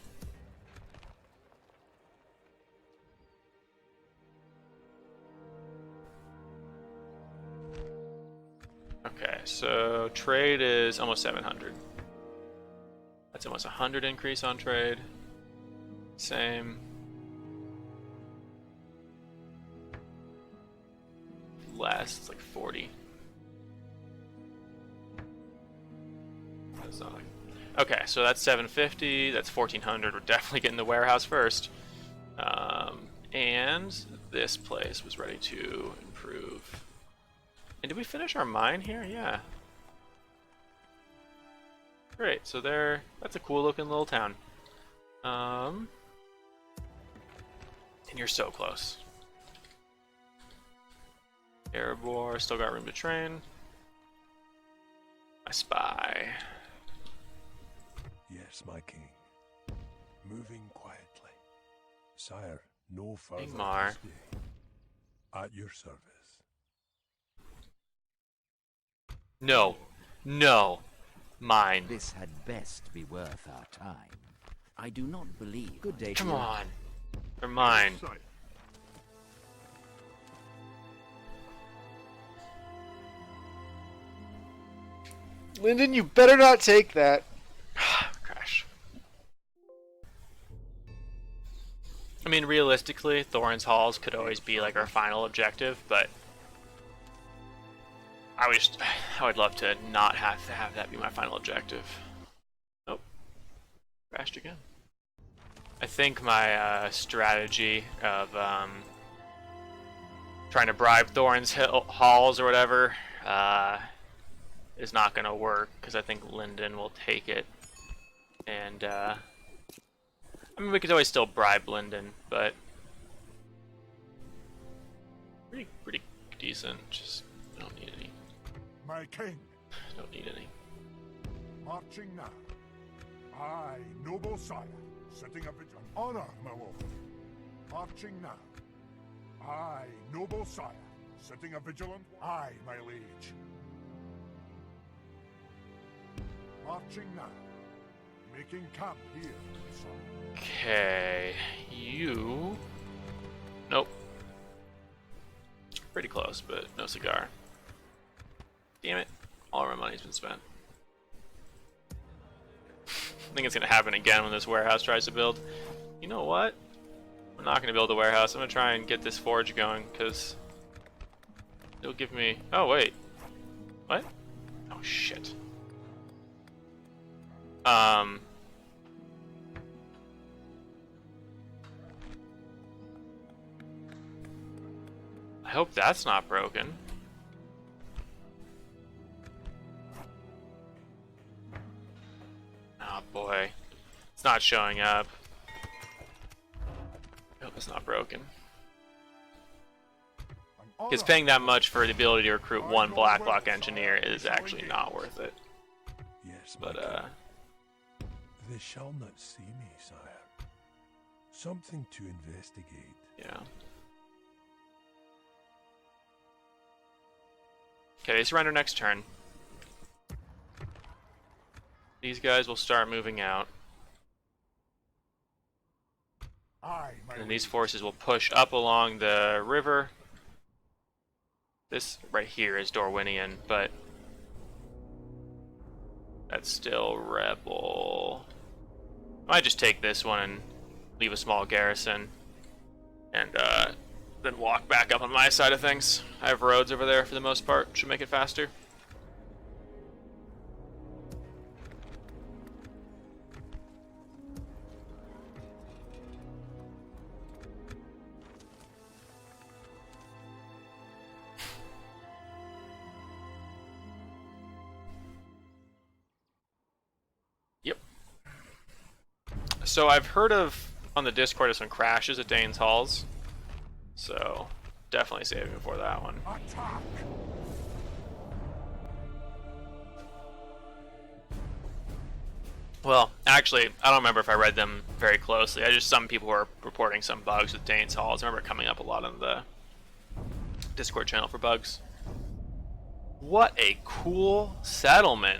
Okay, so trade is almost 700. That's almost 100 increase on trade. Same. Less, it's like 40. That's not like... Okay, so that's 750. That's 1400. We're definitely getting the warehouse first. And this place was ready to improve. And did we finish our mine here? Yeah. Great, so there, that's a cool looking little town. And you're so close. Erebor, still got room to train. I spy. Yes, my king. Moving quietly. Sire, no further Ingmar. to stay. At your service. No. No. Mine. This had best be worth our time. I do not believe. Good day. Come to you. on. They're mine. Sire. Lyndon, you better not take that. Crash. I mean, realistically, Thorin's Halls could always be like our final objective, but I would love to not have that be my final objective. Nope. Crashed again. I think my strategy of trying to bribe Thorin's Halls or whatever is not going to work, because I think Lyndon will take it. And, I mean, we could always still bribe Lyndon, but pretty decent. Just don't need any. My king, Don't need any. marching now. I, noble sire, setting a vigil. Honor, my lord. Marching now. I, noble sire, setting a vigilant. I, my liege. Marching now. Making camp here, sire. Okay, you... Nope. Pretty close, but no cigar. Damn it. All of our money's been spent. I think it's going to happen again when this warehouse tries to build. You know what? I'm not going to build a warehouse. I'm going to try and get this forge going, because it'll give me... Oh, wait. What? Oh, shit. I hope that's not broken. Oh boy. It's not showing up. I hope it's not broken. Because paying that much for the ability to recruit one Blacklock engineer is actually not worth it. Yes, my But, king. They shall not see me, sire. Something to investigate. yeah. Okay, they surrender next turn. These guys will start moving out. I, my And these liege. forces will push up along the river. This right here is Dorwinian, but that's still rebel. I might just take this one and leave a small garrison, and then walk back up on my side of things. I have roads over there for the most part. Should make it faster. So I've heard of on the Discord of some crashes at Dane's Halls. So definitely saving for that one. Attack! Well, actually, I don't remember if I read them very closely. I just some people were reporting some bugs with Dane's Halls. I remember it coming up a lot on the Discord channel for bugs. What a cool settlement.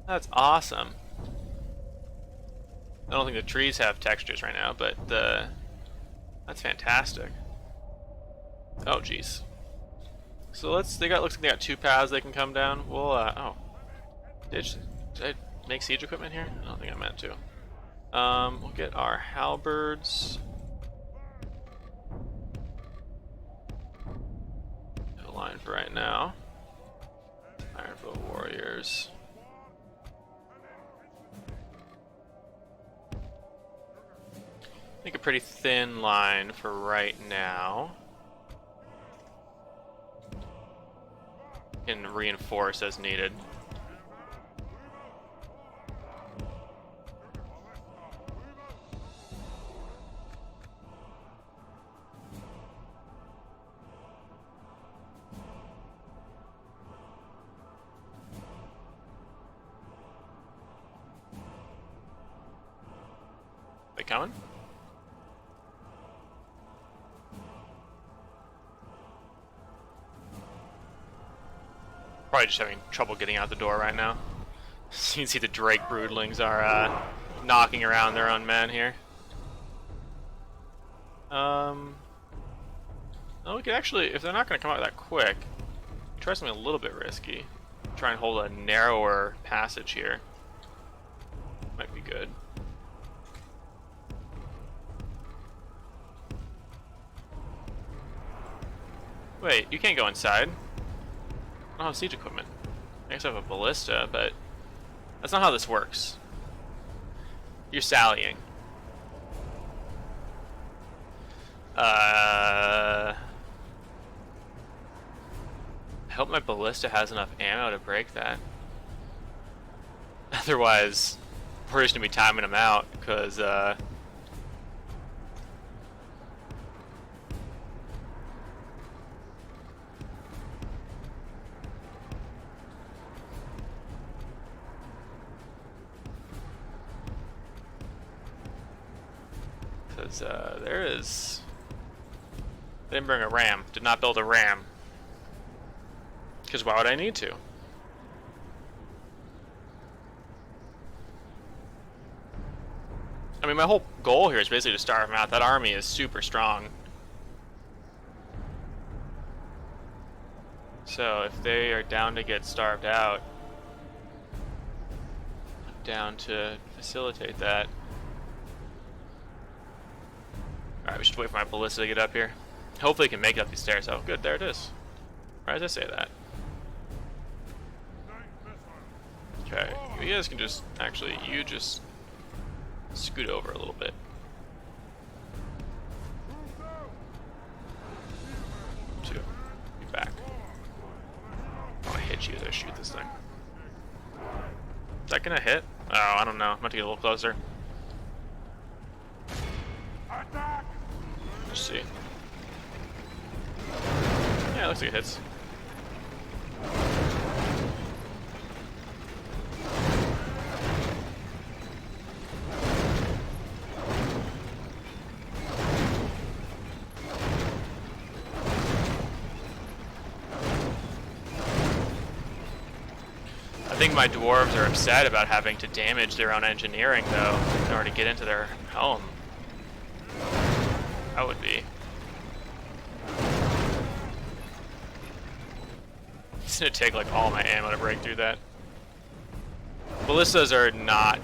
That's awesome. I don't think the trees have textures right now, but that's fantastic. Oh jeez. So looks like they got 2 paths they can come down. We'll oh. Did I make siege equipment here? I don't think I meant to. We'll get our halberds. A line for right now. Ironbow warriors. Make a pretty thin line for right now. Can reinforce as needed. They coming? Probably just having trouble getting out the door right now. You can see the Drake broodlings are knocking around their own men here. Oh, we could actually, if they're not going to come out that quick, try something a little bit risky. Try and hold a narrower passage here. Might be good. Wait, you can't go inside. I don't have siege equipment. I guess I have a ballista, but that's not how this works. You're sallying. I hope my ballista has enough ammo to break that. Otherwise, we're just gonna be timing them out, because there is... Didn't bring a ram. Did not build a ram. Because why would I need to? I mean, my whole goal here is basically to starve them out. That army is super strong. So if they are down to get starved out, I'm down to facilitate that. Alright, we should wait for my ballista to get up here. Hopefully it can make it up these stairs. Oh, good, there it is. Why did I say that? Okay, you guys can just, actually, you just scoot over a little bit. Two, be back. I want to hit you as I shoot this thing. Is that gonna hit? Oh, I don't know. I'm about to get a little closer. Let's see. Yeah, it looks like it hits. I think my dwarves are upset about having to damage their own engineering, though, in order to get into their home. I would be. It's gonna take like all my ammo to break through that. Ballistas are not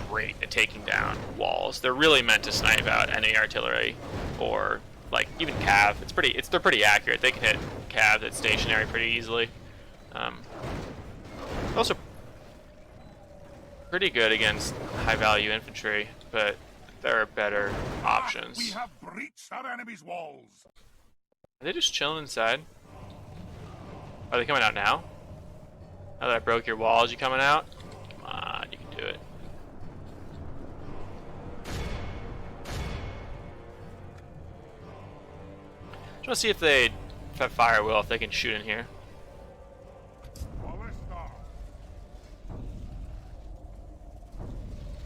great at taking down walls. They're really meant to snipe out any artillery or like even cav. They're pretty accurate. They can hit cav that's stationary pretty easily. Also pretty good against high value infantry, but there are better options. We have breached our enemy's walls. Are they just chilling inside? Are they coming out now? Now that I broke your walls, you coming out? Come on, you can do it. Just want to see if they have fire will, if they can shoot in here.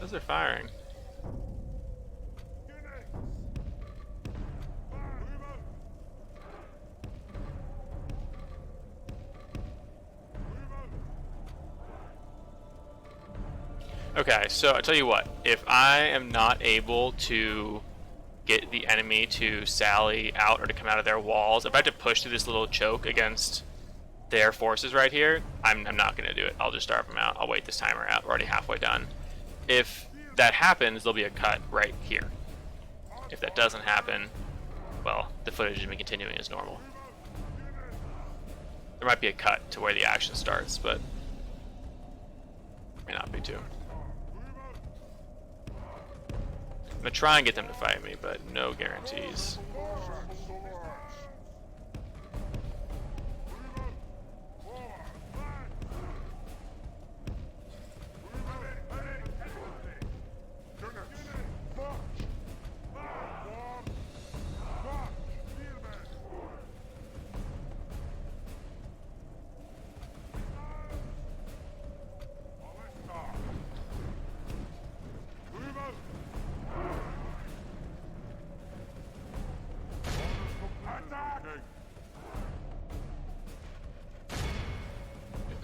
As they're firing. Okay, so I tell you what, if I am not able to get the enemy to sally out or to come out of their walls, if I have to push through this little choke against their forces right here, I'm not going to do it. I'll just starve them out. I'll wait this timer out. We're already halfway done. If that happens, there'll be a cut right here. If that doesn't happen, well, the footage will be continuing as normal. There might be a cut to where the action starts, but may not be too. I'm gonna try and get them to fight me, but no guarantees.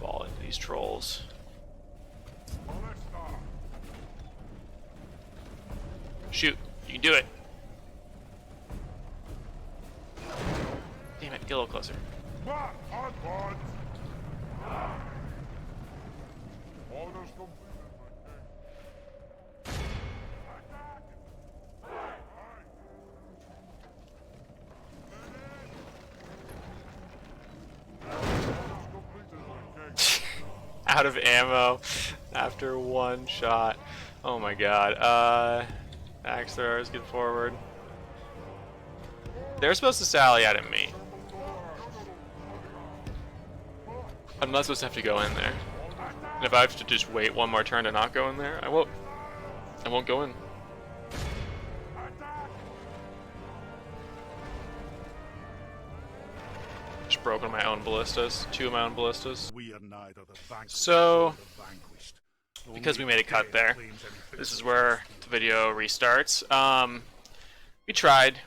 Ball into these trolls. Shoot, you can do it. Damn it, get a little closer. Out of ammo after one shot. Oh my god. Axe throwers, get forward. They're supposed to sally out at me. I'm not supposed to have to go in there. And if I have to just wait one more turn to not go in there, I won't go in. Just broken my own ballistas. 2 of my own ballistas. So, because we made a cut there, this is where the video restarts. We tried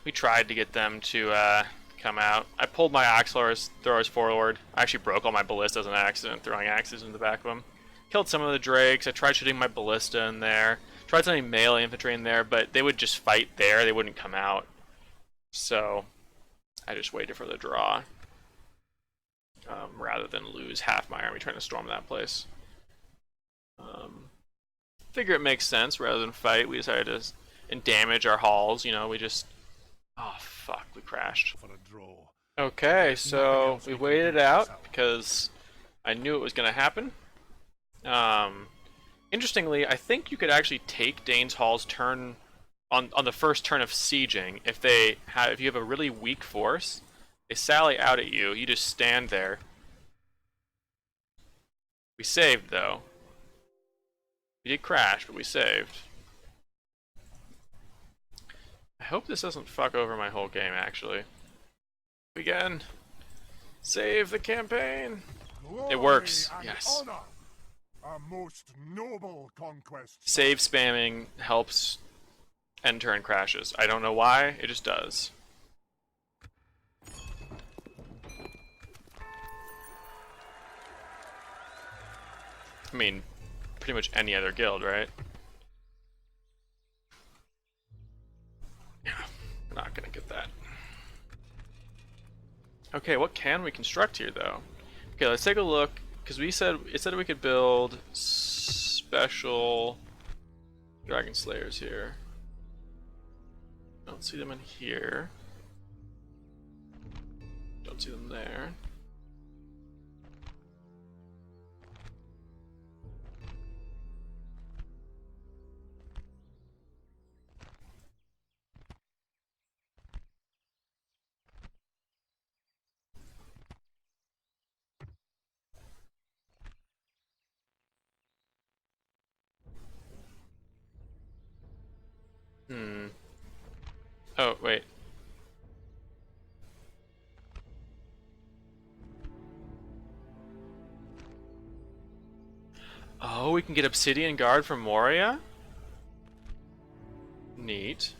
to get them to come out. I pulled my axe throwers forward. I actually broke all my ballistas on accident, throwing axes in the back of them. Killed some of the drakes. I tried shooting my ballista in there. Tried sending melee infantry in there, but they would just fight there. They wouldn't come out. So, I just waited for the draw. Rather than lose half my army trying to storm that place. Figure it makes sense rather than fight. We decided to and damage our halls. You know, we just. Oh fuck! We crashed. Okay, so we waited it out because I knew it was going to happen. Interestingly, I think you could actually take Dane's Hall's turn on the first turn of sieging if you have a really weak force. They sally out at you. You just stand there. We saved though. We did crash, but we saved. I hope this doesn't fuck over my whole game, actually. Again. Save the campaign. It works. Yes. A most noble conquest. Save spamming helps end turn crashes. I don't know why, it just does. I mean, pretty much any other guild, right? Yeah, we're not gonna get that. Okay, what can we construct here, though? Okay, let's take a look, because it said we could build special dragon slayers here. Don't see them in here. Don't see them there. Hmm. Oh, wait. Oh, we can get Obsidian Guard from Moria? Neat.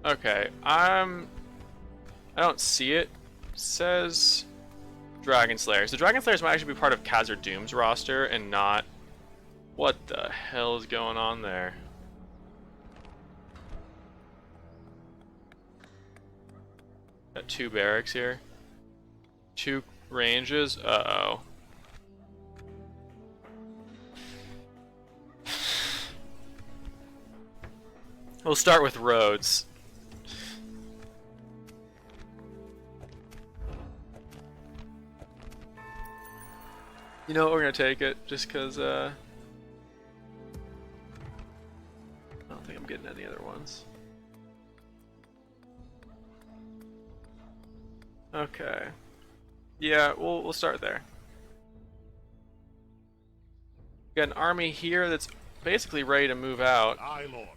Okay, I don't see it. It says Dragon Slayers. The Dragon Slayers might actually be part of Khazar Doom's roster and not... What the hell is going on there? Got 2 barracks here. 2 ranges. Uh-oh. We'll start with roads. You know what, we're gonna take it, just cause, I don't think I'm getting any other ones. Okay. Yeah, we'll start there. Got an army here that's basically ready to move out. Aye, Lord.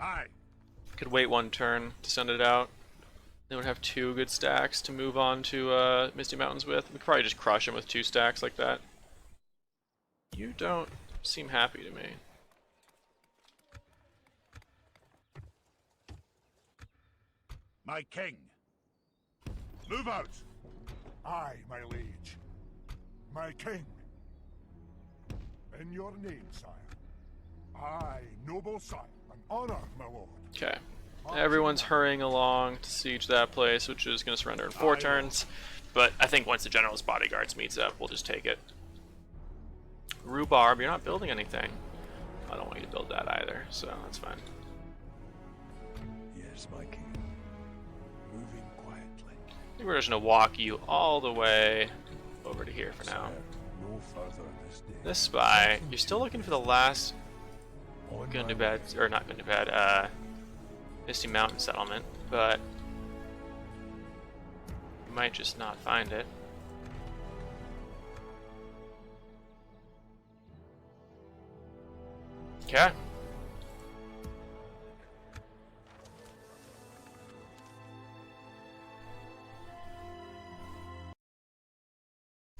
Aye. Could wait 1 turn to send it out. Then would have 2 good stacks to move on to Misty Mountains with. We could probably just crush them with 2 stacks like that. You don't seem happy to me. My king. Move out. Aye, my liege. My king. In your name, sire. Aye, noble sire. An honor, my lord. Okay. Everyone's hurrying along to siege that place, which is going to surrender in 4 turns. But I think once the general's bodyguards meets up, we'll just take it. Rhubarb, you're not building anything. I don't want you to build that either, so that's fine. Yes, my king. Moving quietly. I think we're just going to walk you all the way over to here for now. Sire, no further this day. This spy, you're still looking for the last On my Gundagood, or not Gundagood, Misty Mountain settlement, but you might just not find it. Okay.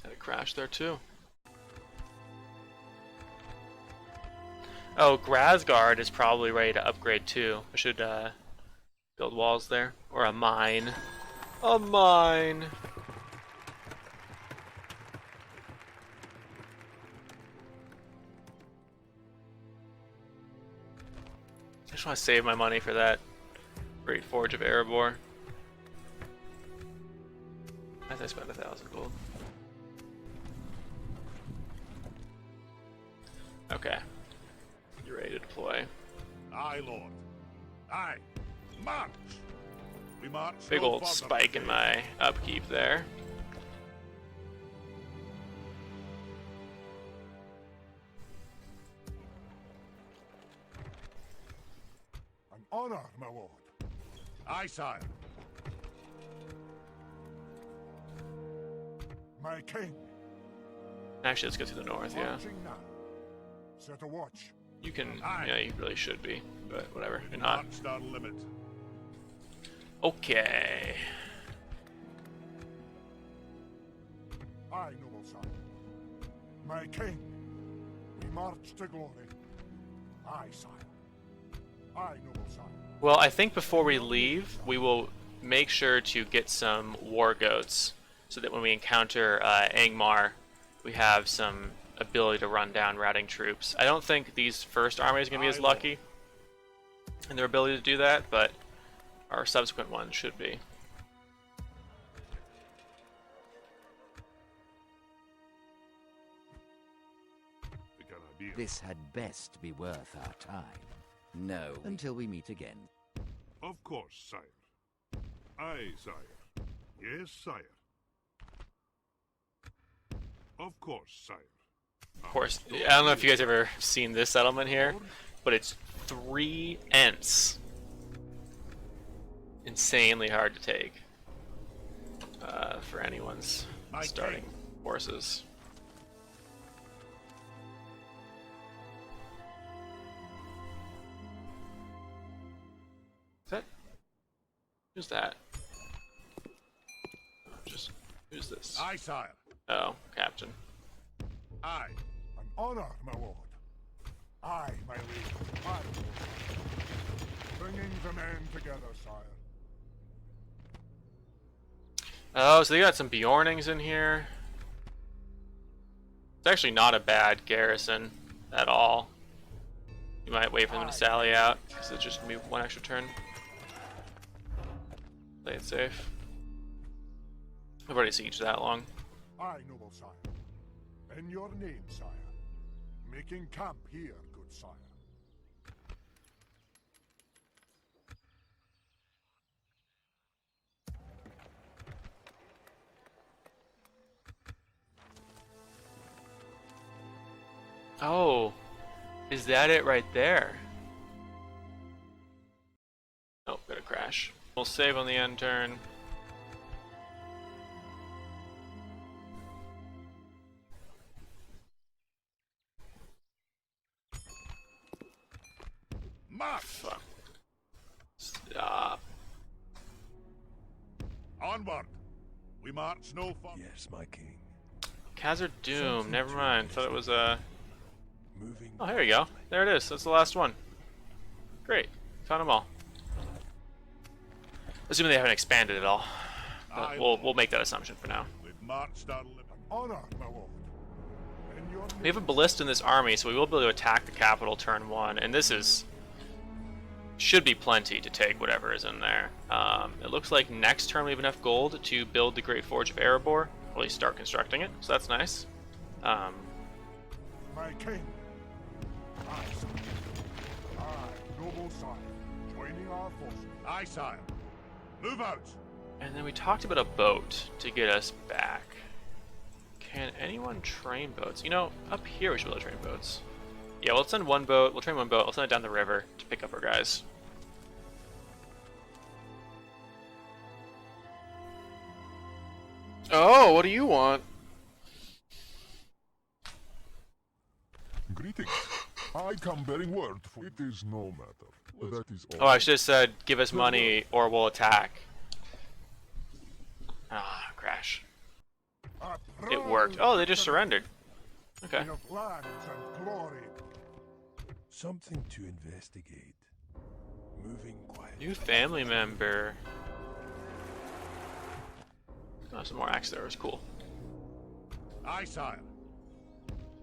Had a crash there too. Oh, Grasgard is probably ready to upgrade too. I should build walls there. Or a mine. A mine! I just want to save my money for that Great Forge of Erebor. As I spend 1,000 gold. Okay. You're ready to deploy. Aye, Lord. Aye. March. We march. Big no old further spike in today. my upkeep there. An honor, my lord. Aye, sire. My king. Actually, let's go to the north, yeah. Marching now. Set a watch. You can, Aye. yeah, you really should be, but whatever, you're not. Marched our limit. Okay. Aye, noble sire. My king. We march to glory. Aye, sire. Aye, noble sire. Well, I think before we leave, we will make sure to get some war goats, so that when we encounter Angmar, we have some ability to run down routing troops. I don't think these first armies are going to be as lucky in their ability to do that, but our subsequent ones should be. This had best be worth our time. No, until we meet again. Of course, sire. Aye, sire. Yes, sire. Of course, sire. Of course, I don't know if you guys ever seen this settlement here, but it's 3 Ents. Insanely hard to take for anyone's starting forces. Who's that? Just who's this? Aye, sire. Oh, Captain. Aye. An honor, my lord. Aye, my liege. Aye, lord. Bringing the men together, sire. Oh, so they got some Bjornings in here. It's actually not a bad garrison at all. You might wait for them to sally out, because it's just gonna be one extra turn. Play it safe. I've already sieged that long. Aye, noble sire. In your name, sire. Making camp here, good sire. Oh, is that it right there? Oh, got a crash. We'll save on the end turn. March! Fuck. Stop. Onward! We march no further. Yes, my king. Khazar Doom. Something Never to mind. Thought it was a. Moving. Oh, here we go. There it is. That's the last one. Great. Found them all. Assuming they haven't expanded at all. But we'll make that assumption for now. We've marched our limit. Honor, my lord. In your We have a ballista in this army, so we will be able to attack the capital turn 1, and this is should be plenty to take whatever is in there. It looks like next turn we have enough gold to build the Great Forge of Erebor, or at least start constructing it, so that's nice. My king. Aye, sire. Aye, noble sire. Joining our forces. Aye, sire. Move out. And then we talked about a boat to get us back. Can anyone train boats? You know, up here we should be able to train boats. Yeah, we'll send one boat. We'll train one boat. We'll send it down the river to pick up our guys. Oh, what do you want? Greetings. I come bearing word for it is no matter. That is all. Oh, I should have said, give us money or we'll attack. Ah, crash. It worked. Oh, they just surrendered. Okay. We have lands and glory. Something to investigate. Moving quietly. New family member. Oh, some more axe throwers. Cool. Aye, sire.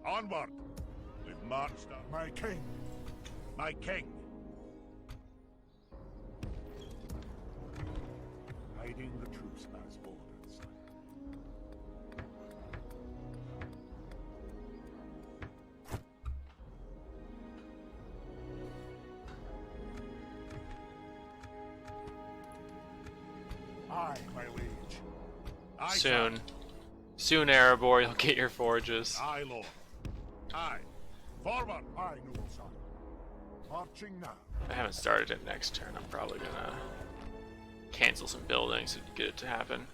Onward. We've marched our... My king. My king. Hiding the troops as ordered, sire. Aye, my liege. Aye, Soon. sire. Soon, Erebor, you'll get your forges. Aye, lord. Aye. Forward. Aye, noble sire. Marching now. I haven't started it next turn. I'm probably gonna cancel some buildings to get it to happen.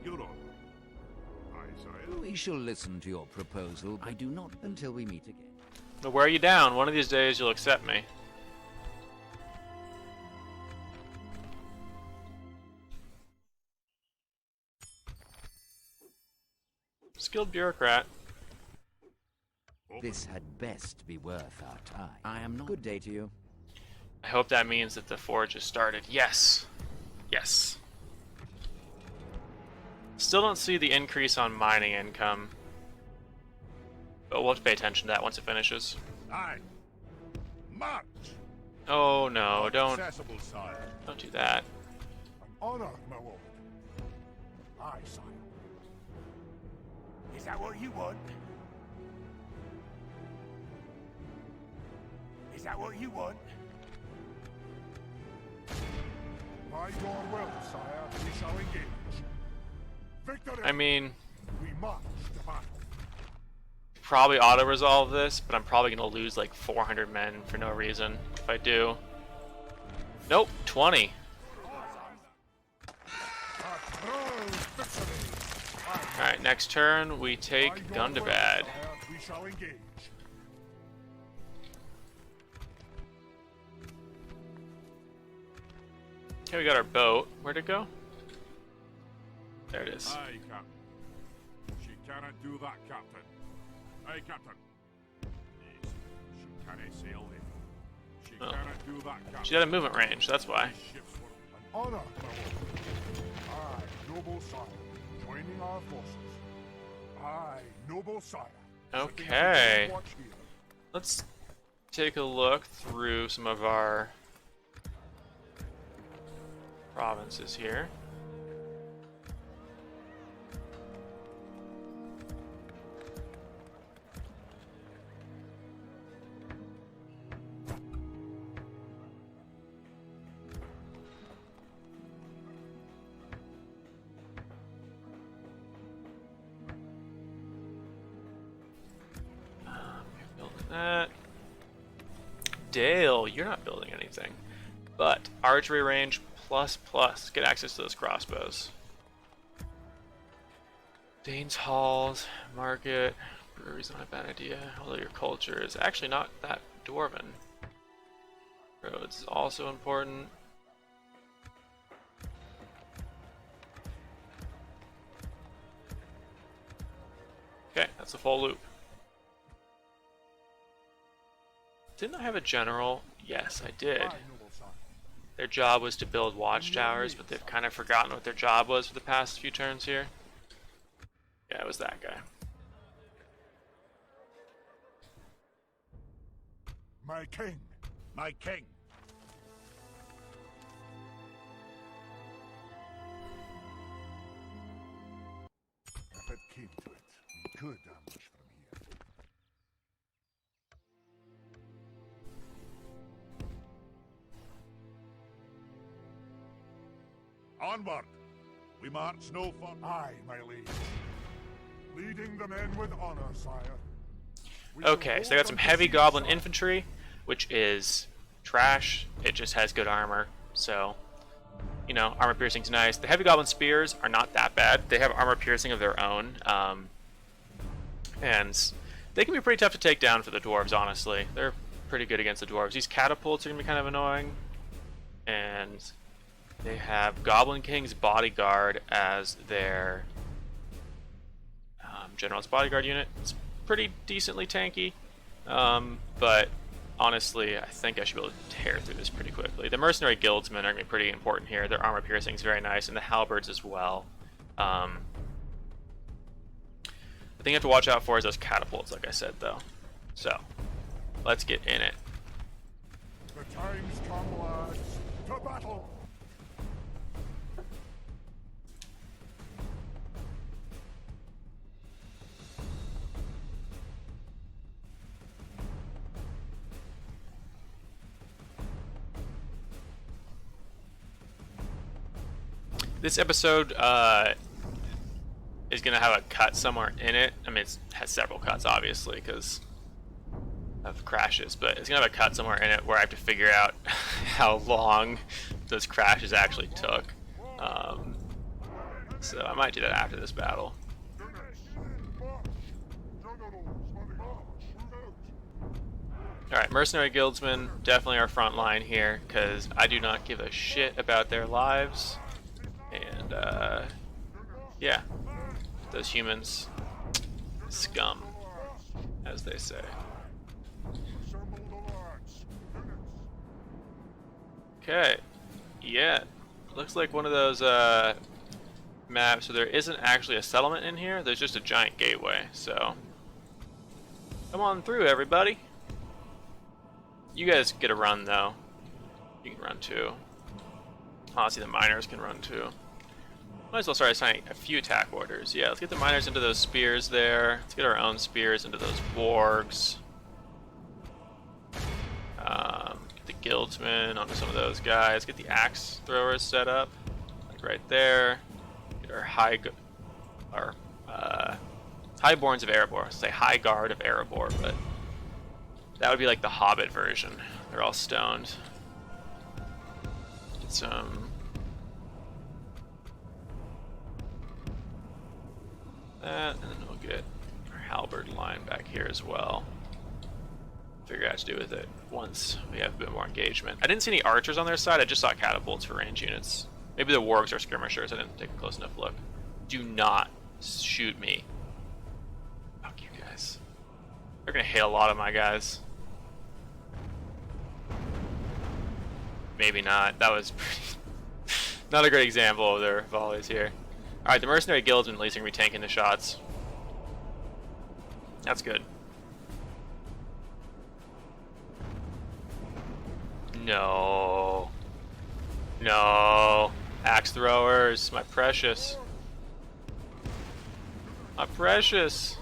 Your honor. Aye, sire. We shall listen to your proposal. I do not until we meet again. But wear you down. One of these days you'll accept me. Skilled bureaucrat. This had best be worth our time. I am not. Good day to you. I hope that means that the forge has started. Yes. Yes. Still don't see the increase on mining income. But we'll have to pay attention to that once it finishes. Aye. March. Oh no, don't Accessible, sire. do that. An honor, my lord. Aye, sire. Is that what you want? Is that what you want? By your will, sire, we shall engage. Victory! I mean, We march to battle. probably auto-resolve this, but I'm probably going to lose like 400 men for no reason if I do. Nope, 20. Alright, next turn we take Gundagood. We shall engage. Okay, we got our boat. Where'd it go? There it is. Aye, Captain. She cannot do that, Captain. Aye, Captain. Yes, she cannot sail it. She Oh. cannot do that, Captain. She's out of movement range, that's why. These ships were an honor, my lord. Aye, noble sire, joining our forces. Aye, noble sire. Okay. Watch here. Let's take a look through some of our provinces here. Building that. Dale, you're not building anything. But archery range plus plus. Get access to those crossbows. Dane's Halls, Market, Brewery's not a bad idea. Although your culture is actually not that dwarven. Roads is also important. Okay, that's a full loop. Didn't I have a general? Yes, I did. Aye, noble sire. Their job was to build watchtowers, but they've kind of forgotten what their job was for the past few turns here. Yeah, it was that guy. My king. My king. If it came to it, we could ambush from here. Onward! We march no further. Aye, my liege. Leading the men with honor, sire. We shall Okay, so I hold got some them to heavy siege, goblin sire. infantry, which is trash. It just has good armor, so you know, armor piercing's nice. The heavy goblin spears are not that bad. They have armor piercing of their own, and they can be pretty tough to take down for the dwarves. Honestly, they're pretty good against the dwarves. These catapults are gonna be kind of annoying, and they have Goblin King's bodyguard as their general's bodyguard unit. It's pretty decently tanky, but honestly, I think I should be able to tear through this pretty quickly. The mercenary guildsmen are going to be pretty important here. Their armor piercing is very nice, and the halberds as well. The thing you have to watch out for is those catapults, like I said, though. So, let's get in it. The time's come, lads. To battle! This episode is going to have a cut somewhere in it. I mean, it has several cuts, obviously, because of crashes, but it's going to have a cut somewhere in it where I have to figure out how long those crashes actually took. So I might do that after this battle. Alright, mercenary guildsmen, definitely our front line here, because I do not give a shit about their lives. And, yeah, those humans, scum, as they say. Okay, yeah, looks like one of those, maps, so there isn't actually a settlement in here, there's just a giant gateway, so come on through, everybody. You guys get a run, though. You can run, too. Honestly, the miners can run, too. Might as well start assigning a few attack orders. Yeah, let's get the miners into those spears there. Let's get our own spears into those wargs. Get the guildsmen onto some of those guys. Get the axe throwers set up, like right there. Get our highborns of Erebor. Say high guard of Erebor, but that would be like the Hobbit version. They're all stoned. Get some. That, and then we'll get our halberd line back here as well. figure out what to do with it once we have a bit more engagement. I didn't see any archers on their side. I just saw catapults for range units. Maybe the wargs are skirmishers. I didn't take a close enough look. Do not shoot me. Fuck you guys. They're gonna hit a lot of my guys. Maybe not. That was pretty not a great example of their volleys here. Alright, the mercenary guild's been at least gonna be tanking the shots. That's good. No. No. Axe throwers, my precious. My precious.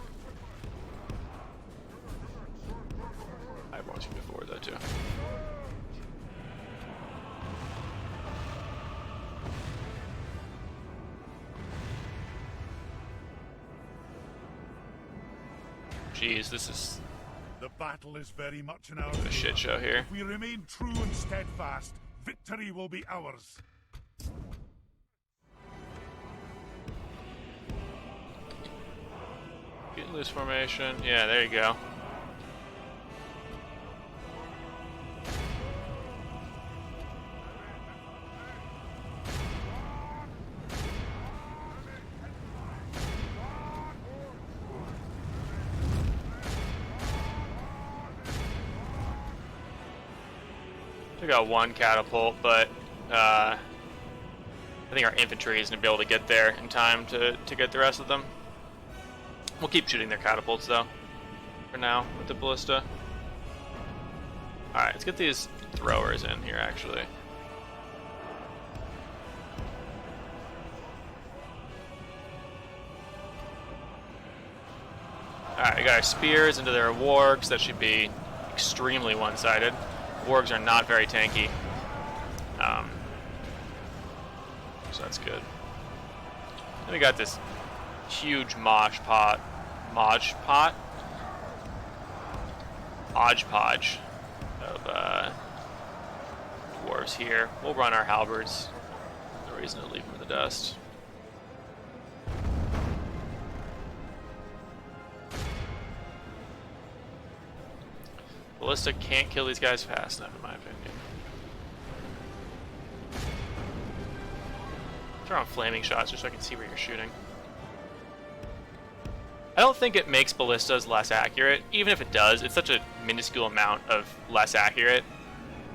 I've watched you before though too. Jeez, this is The battle is very much in our a shit show here. If we remain true and steadfast, victory will be ours. Get in loose formation. Yeah, there you go. We got one catapult, but I think our infantry is going to be able to get there in time to get the rest of them. We'll keep shooting their catapults, though, for now, with the ballista. Alright, let's get these throwers in here, actually. Alright, we got our spears into their wargs. That should be extremely one-sided. Wargs are not very tanky. So that's good. Then we got this huge hodgepodge of dwarves here. We'll run our halberds. No reason to leave them in the dust. Ballista can't kill these guys fast enough, in my opinion. Throw on flaming shots just so I can see where you're shooting. I don't think it makes ballistas less accurate. Even if it does, it's such a minuscule amount of less accurate.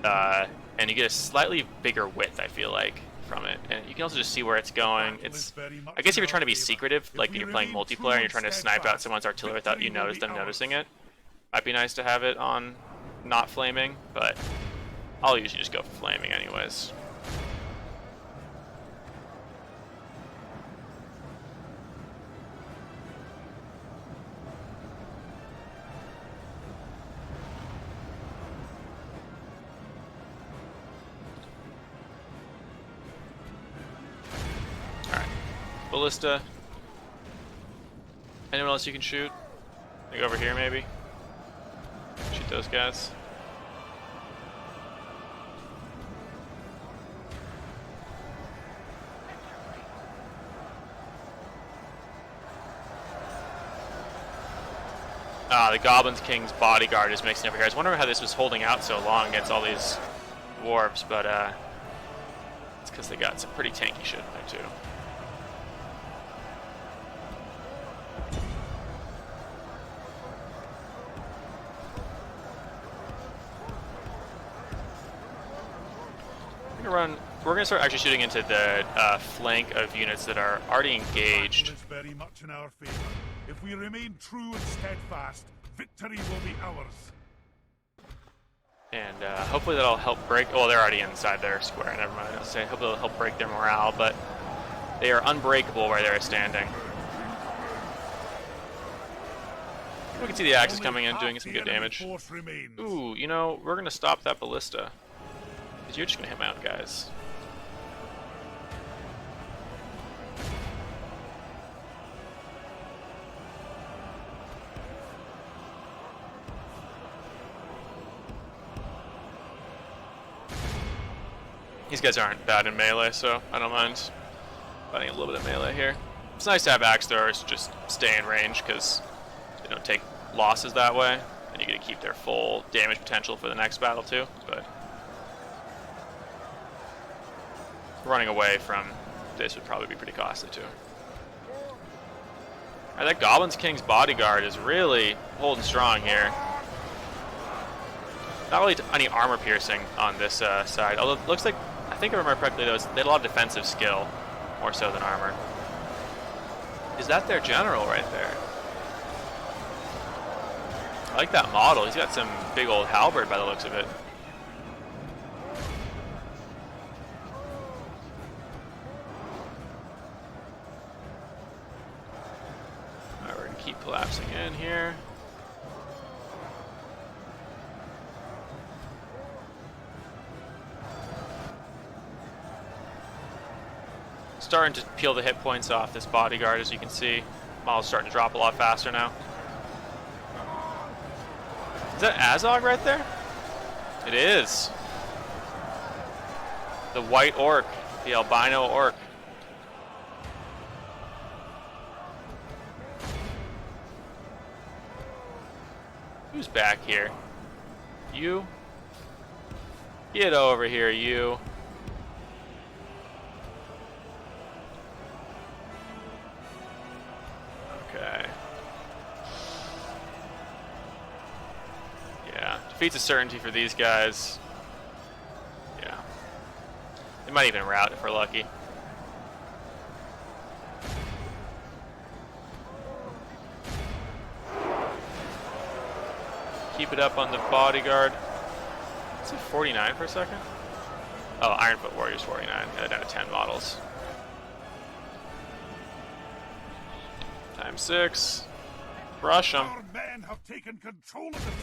And you get a slightly bigger width, I feel like, from it. And you can also just see where it's going. It's, I guess if you're trying to be secretive, like you're playing multiplayer and you're trying to snipe out someone's artillery without you notice them noticing it, might be nice to have it on not flaming, but I'll usually just go for flaming anyways. Alright. Ballista. Anyone else you can shoot? Like over here maybe? Shoot those guys. The Goblin King's bodyguard is mixing over here. I was wondering how this was holding out so long against all these dwarves, but it's because they got some pretty tanky shit in there too. We're gonna start actually shooting into the flank of units that are already engaged. Very much in our favor. If we remain true and steadfast, victory will be ours. And hopefully that'll help break. Oh, they're already inside their square. Never mind. I'll say hopefully it'll help break their morale, but they are unbreakable where they're standing. We can see the axes coming in, doing some good damage. Ooh, you know, we're gonna stop that ballista. Because you're just gonna hit my own guys. These guys aren't bad in melee, so I don't mind fighting a little bit of melee here. It's nice to have axe throwers just stay in range because they don't take losses that way, And you get to keep their full damage potential for the next battle too, but running away from this would probably be pretty costly too. Alright, that Goblins King's bodyguard is really holding strong here. Not really any armor piercing on this side, although it looks like, I think I remember correctly, though, they had a lot of defensive skill, more so than armor. Is that their general right there? I like that model. He's got some big old halberd by the looks of it. Alright, we're going to keep collapsing in here. Starting to peel the hit points off this bodyguard, as you can see. Model's starting to drop a lot faster now. Is that Azog right there? It is. The white orc, the albino orc. Who's back here? You? Get over here, you. Okay. Yeah, defeat's a certainty for these guys. Yeah. They might even rout if we're lucky. Keep it up on the bodyguard. Is it 49 for a second? Oh, Ironfoot Warriors 49. Yeah, down to 10 models. Times 6. Brush them. Our men have taken control of the city.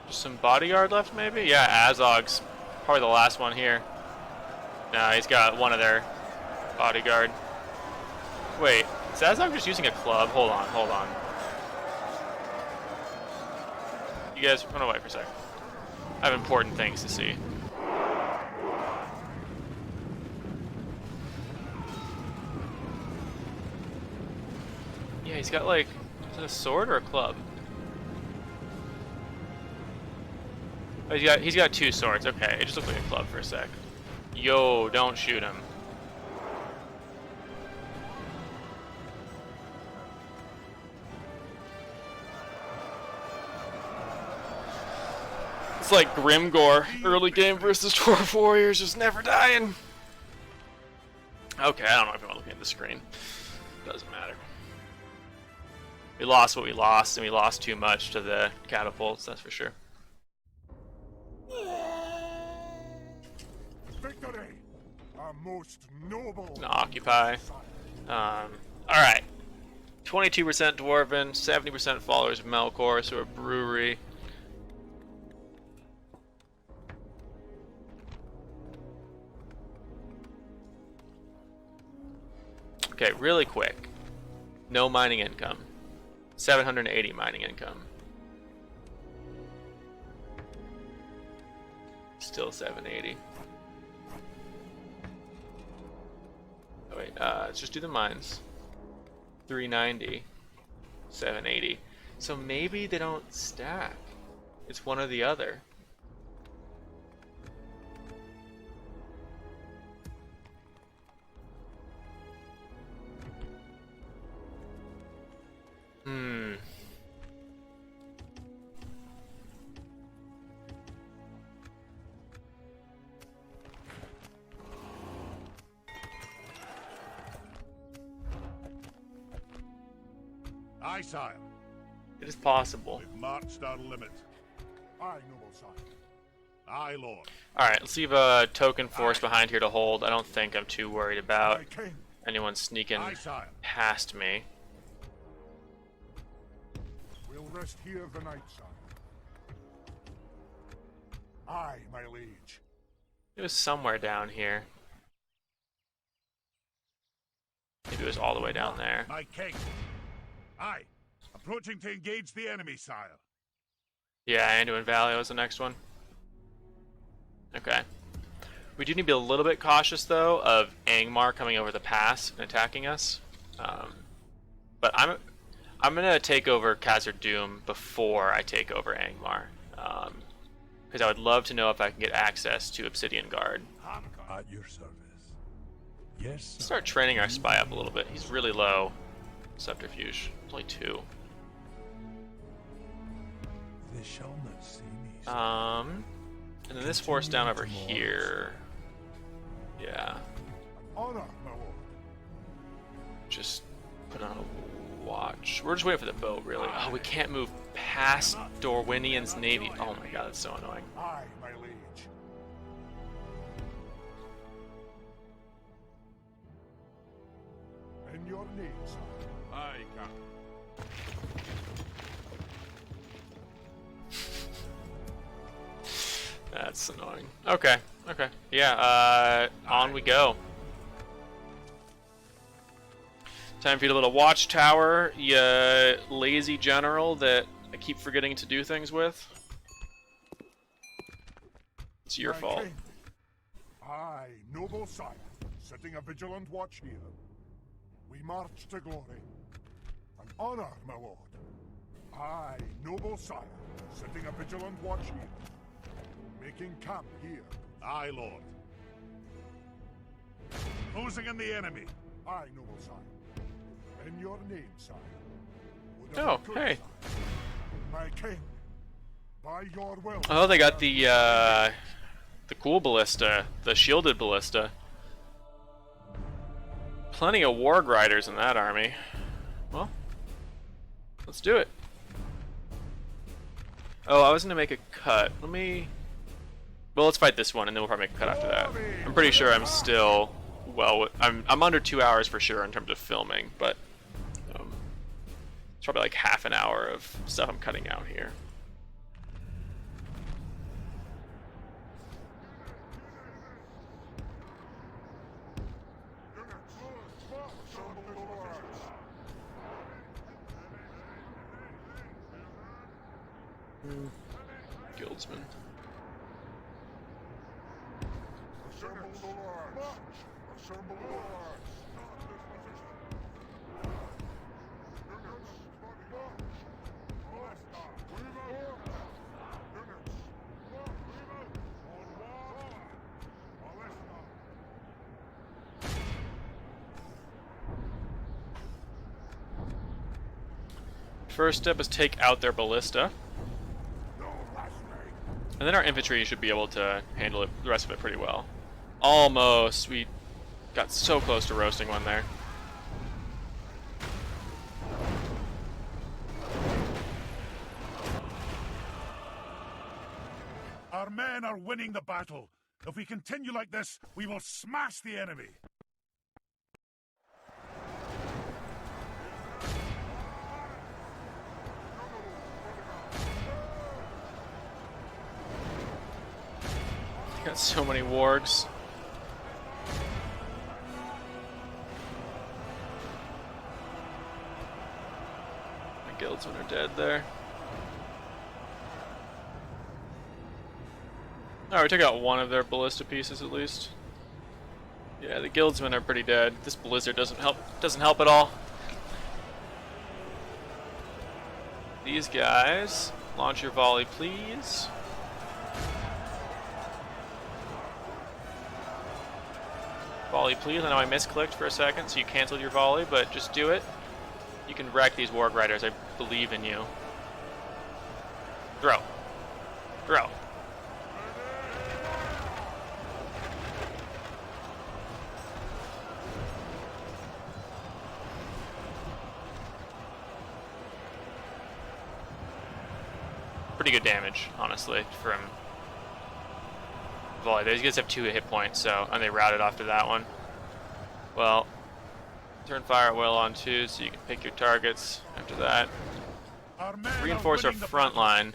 Just some bodyguard left, maybe? Yeah, Azog's probably the last one here. Nah, he's got one of their bodyguard. Wait, is Azog just using a club? Hold on, hold on. You guys run away for a second. I have important things to see. Yeah, he's got like, is it a sword or a club? Oh, he's got two swords. Okay, it just looked like a club for a sec. Yo, don't shoot him. It's like Grimgore, early game versus Dwarf Warriors, just never dying. Okay, I don't know if I'm looking at the screen. Doesn't matter. We lost what we lost, and we lost too much to the catapults, that's for sure. Victory! A most noble. Gonna occupy. Alright. 22% Dwarven, 70% followers of Melkor, so a brewery. Okay, really quick. No mining income. 780 mining income. Still 780. Oh, wait, let's just do the mines. 390. 780. So maybe they don't stack. It's one or the other. Aye, sire. It is possible. We've marched our limit. Aye, noble sire. Aye, lord. Alright, let's leave a token force behind here to hold. I don't think I'm too worried about Aye, king. anyone sneaking Aye, sire. past me. We'll rest here the night, sire. Aye, my liege. It was somewhere down here. Maybe it was all the way down there. My king. Aye. Approaching to engage the enemy, sire. Yeah, Anduin Valley was the next one. Okay. We do need to be a little bit cautious, though, of Angmar coming over the pass and attacking us. But I'm gonna take over Khazar Doom before I take over Angmar, because I would love to know if I can get access to Obsidian Guard. At your service. Yes, sir. Start training our spy up a little bit. He's really low. Subterfuge, only 2. They shall not see me. And then this force down over here. Yeah. Honor, my lord. Just put on a watch. We're just waiting for the boat, really. Oh, we can't move past Dorwinian's navy. Oh my god, that's so annoying. Aye, my liege. In your name, sir. Aye, Captain. That's annoying. Okay, okay. Yeah, on we go. Time for you to little watchtower, you lazy general that I keep forgetting to do things with. It's your My fault. king. Aye, noble sire, setting a vigilant watch here. We march to glory. An honor, my lord. Aye, noble sire, setting a vigilant watch here. Making camp here. Aye, Lord. Closing in the enemy. Aye, noble sire. In your name, sire. Would Oh, I could, hey. sire. My king. By your will. Oh, they got the cool ballista, the shielded ballista. Plenty of warg riders in that army. Well, let's do it. Oh, I was gonna make a cut. Let me. Well, let's fight this one, and then we'll probably make a cut after that. I'm pretty sure I'm still I'm under 2 hours for sure in terms of filming, but it's probably like half an hour of stuff I'm cutting out here. Guildsman. Assemble the lords. March. Assemble the lords. Units. March. Ballista. Units. On wall. Ballista. First step is take out their ballista. And then our infantry should be able to handle it, the rest of it pretty well. Almost. We got so close to roasting one there. Our men are winning the battle. If we continue like this, we will smash the enemy. Got so many wargs. The guildsmen are dead there. Oh, we took out one of their ballista pieces at least. Yeah, the guildsmen are pretty dead. This blizzard doesn't help at all. These guys, launch your volley, please. Volley, please. I know I misclicked for a second, so you canceled your volley, but just do it. You can wreck these warg riders. I believe in you. Throw. Throw. Pretty good damage, honestly, from volley. These guys have 2 hit points, so and they routed off to that one. Well, turn fire at will on 2, so you can pick your targets after that. Reinforce our front line,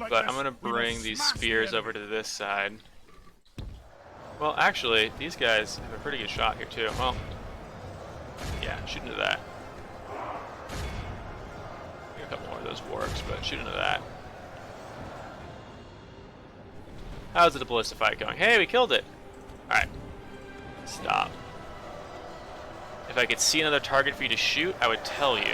but I'm gonna bring these spears over to this side. Well, actually, these guys have a pretty good shot here too. Well, yeah, shoot into that. Get a couple more of those wargs, but shoot into that. How's the ballista fight going? Hey, we killed it. Alright. Stop. If I could see another target for you to shoot, I would tell you.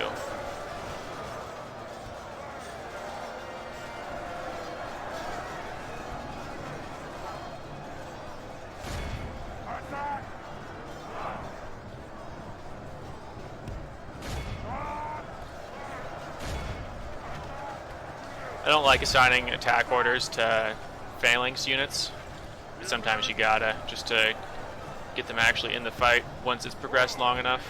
I don't like assigning attack orders to phalanx units. Sometimes you gotta, just to get them actually in the fight once it's progressed long enough.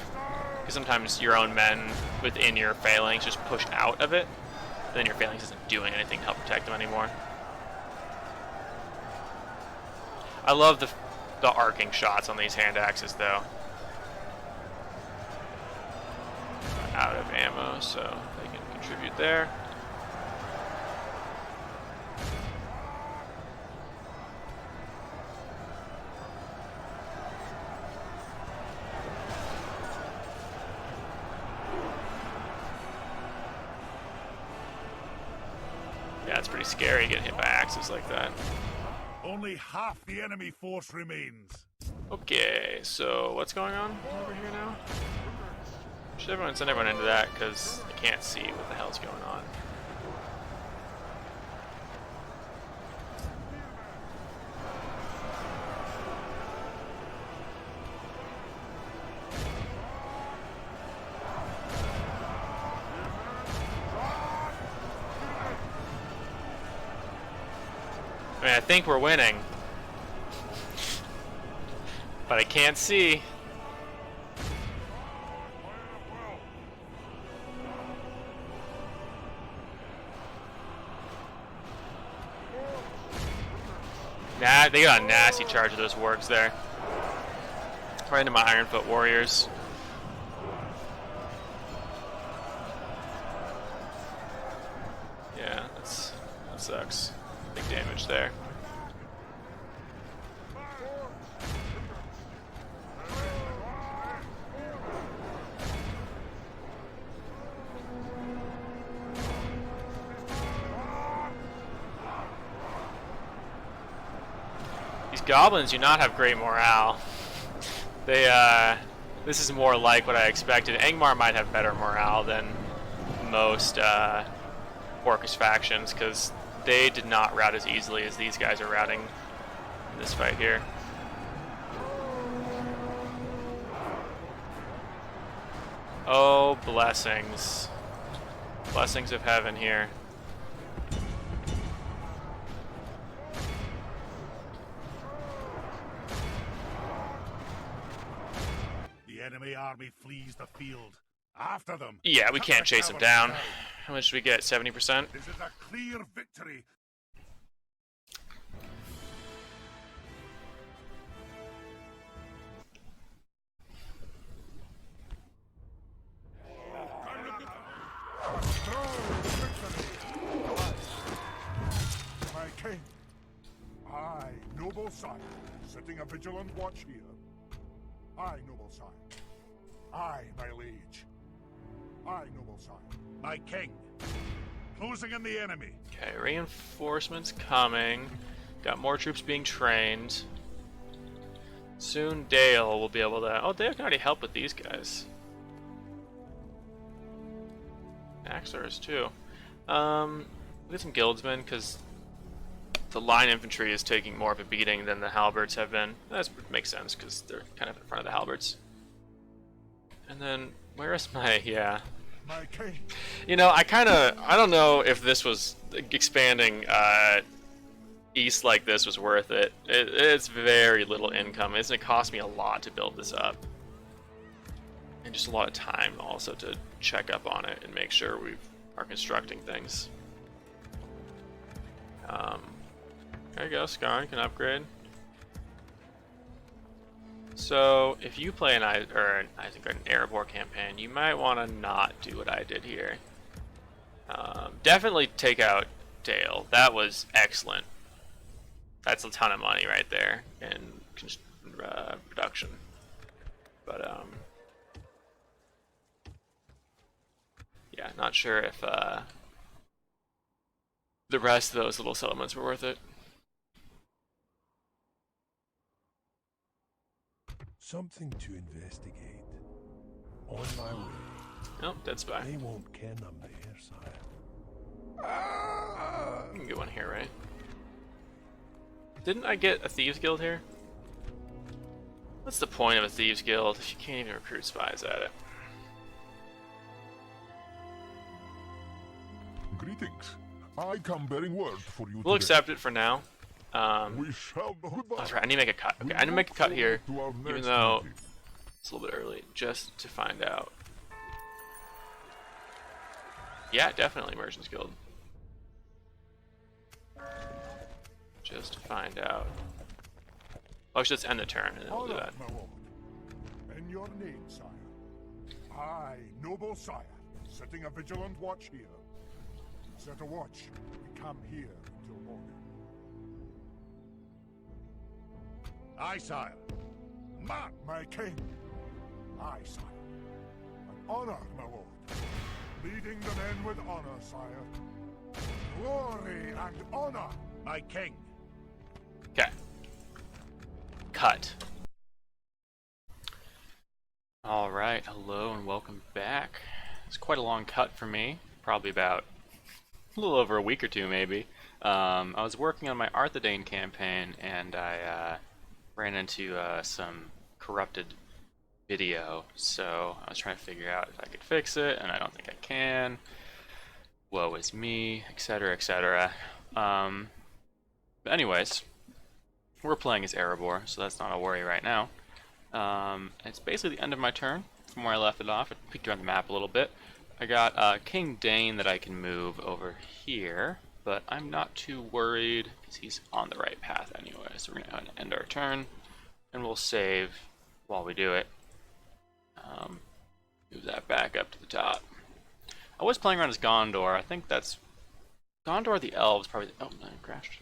Because sometimes your own men within your phalanx just push out of it, and then your phalanx isn't doing anything to help protect them anymore. I love the arcing shots on these hand axes though. Out of ammo, so they can contribute there. Yeah, it's pretty scary getting hit by axes like that. Only half the enemy force remains. Okay, so what's going on over here now? Should everyone send everyone into that because I can't see what the hell's going on. I mean, I think we're winning, but I can't see. Nah, they got a nasty charge of those wargs there. Right into my Ironfoot warriors. Yeah, that sucks. Big damage there. These goblins do not have great morale. This is more like what I expected. Angmar might have better morale than most Orcish factions, because they did not rout as easily as these guys are routing in this fight here. Oh, blessings. Blessings of heaven here. The enemy army flees the field. After them. Yeah, we Cut can't the chase them cavalry down. How much did we get? 70%? This is a clear victory. My king, I, noble sire, setting a vigilant watch here. I, noble sire. I, my liege. I, noble sire. My king, closing in the enemy. Okay, reinforcements coming. Got more troops being trained. Soon Dale will be able to... Oh, Dale can already help with these guys. Axlers too. We'll get some guildsmen, because the line infantry is taking more of a beating than the halberds have been. That makes sense, because they're kind of in front of the halberds. And then, where is my... yeah. My king. You know, I don't know if this was expanding east like this was worth it. It's very little income. It's going to cost me a lot to build this up. And just a lot of time also to check up on it and make sure we are constructing things. There you go, Skarn can upgrade. So, if you play an Erebor campaign, you might want to not do what I did here. Definitely take out Dale. That was excellent. That's a ton of money right there in production. But, yeah, not sure if the rest of those little settlements were worth it. something to investigate. On my way. Nope, dead spy. They won't ken I'm there, sire. We can get one here, right? Didn't I get a Thieves Guild here? What's the point of a Thieves Guild if you can't even recruit spies at it? Greetings. I come bearing word for you We'll today. accept it for now. We shall goodbye. That's right, I need to make a cut. Okay, I need to make a cut here, even though it's a little bit early, just to find out. Yeah, definitely Merchants Guild. Just to find out. Oh, actually, let's end the turn and then we'll do that. My lord. In your name, sire. I, noble sire, setting a vigilant watch here. Set a watch. We come here until morning. Aye, sire. Mark, my king. Aye, sire. An honor, my lord. Leading the men with honor, sire. Glory and honor, My king. Okay. Cut. Alright, hello and welcome back. It's quite a long cut for me. Probably about a little over a week or two, maybe. I was working on my Arthedain campaign and I ran into some corrupted video, so I was trying to figure out if I could fix it, and I don't think I can. Woe is me, etc., etc. But anyways, we're playing as Erebor, so that's not a worry right now. It's basically the end of my turn from where I left it off. I peeked around the map a little bit. I got King Dane that I can move over here, but I'm not too worried because he's on the right path anyway. So we're going to go ahead and end our turn, and we'll save while we do it. Move that back up to the top. I was playing around as Gondor. I think that's Gondor. The elves probably. Oh, no, I crashed.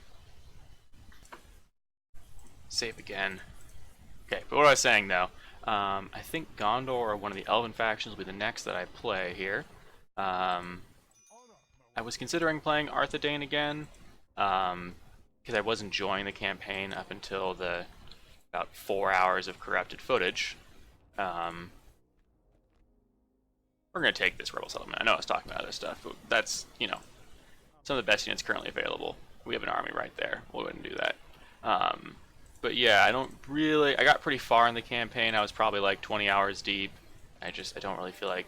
Save again. Okay, but what I was saying though, I think Gondor or one of the elven factions will be the next that I play here. I was considering playing Arthedain again, because I was enjoying the campaign up until the about 4 hours of corrupted footage. We're going to take this rebel settlement. I know I was talking about other stuff, but that's, you know, some of the best units currently available. We have an army right there. We'll go ahead and do that. But yeah, I got pretty far in the campaign. I was probably like 20 hours deep. I don't really feel like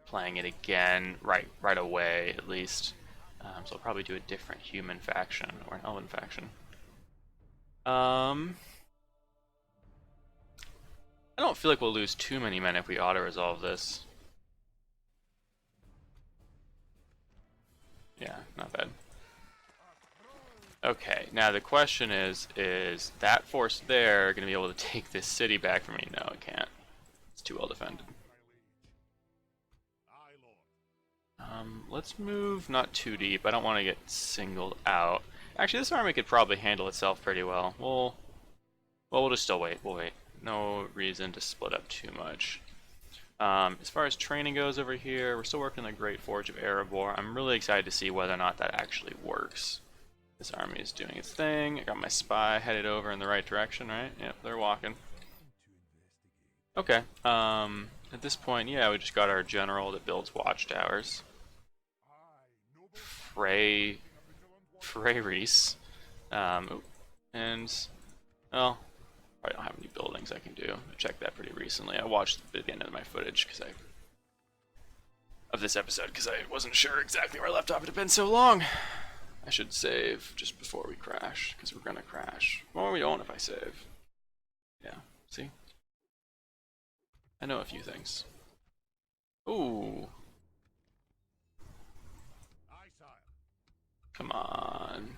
playing it again right away, at least. So I'll probably do a different human faction or an elven faction. I don't feel like we'll lose too many men if we auto-resolve this. Yeah, not bad. Okay, now the question is that force there going to be able to take this city back from me? No, it can't. It's too well defended. Let's move not too deep. I don't want to get singled out. Actually, this army could probably handle itself pretty well. We'll just still wait. We'll wait. No reason to split up too much. As far as training goes over here, we're still working on the Great Forge of Erebor. I'm really excited to see whether or not that actually works. This army is doing its thing. I got my spy headed over in the right direction, right? Yep, they're walking. Okay. At this point, yeah, we just got our general that builds watchtowers. Freyreese. And, well, I don't have any buildings I can do. I checked that pretty recently. I watched the end of my footage of this episode because I wasn't sure exactly where I left off. It had been so long. I should save just before we crash, because we're gonna crash. Well, we don't if I save. Yeah, see? I know a few things. Ooh. Come on.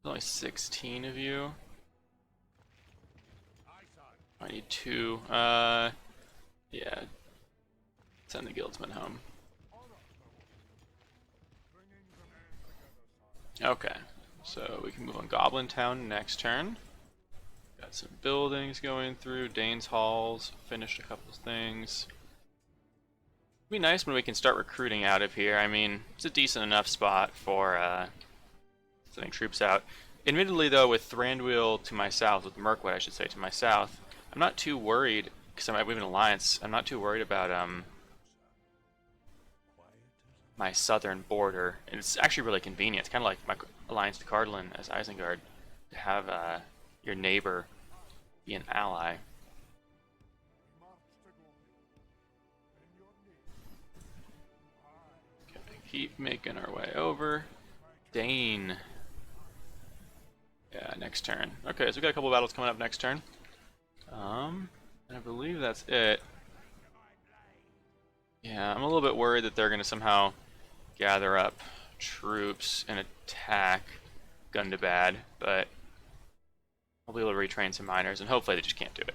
There's only 16 of you. I need 2. Yeah. Send the guildsmen home. Okay, so we can move on Goblin Town next turn. Got some buildings going through, Dane's Halls, finished a couple of things. It'd be nice when we can start recruiting out of here. I mean, it's a decent enough spot for sending troops out. Admittedly, though, with Thranduil to my south, with Mirkwood, I should say, to my south, I'm not too worried, because we have an alliance, I'm not too worried about my southern border. And it's actually really convenient. It's kind of like my alliance to Cardlin as Isengard, to have your neighbor be an ally. Okay, keep making our way over. Dane. Yeah, next turn. Okay, so we got a couple battles coming up next turn. And I believe that's it. Yeah, I'm a little bit worried that they're going to somehow gather up troops and attack Gundabad, but I'll be able to retrain some miners, and hopefully they just can't do it.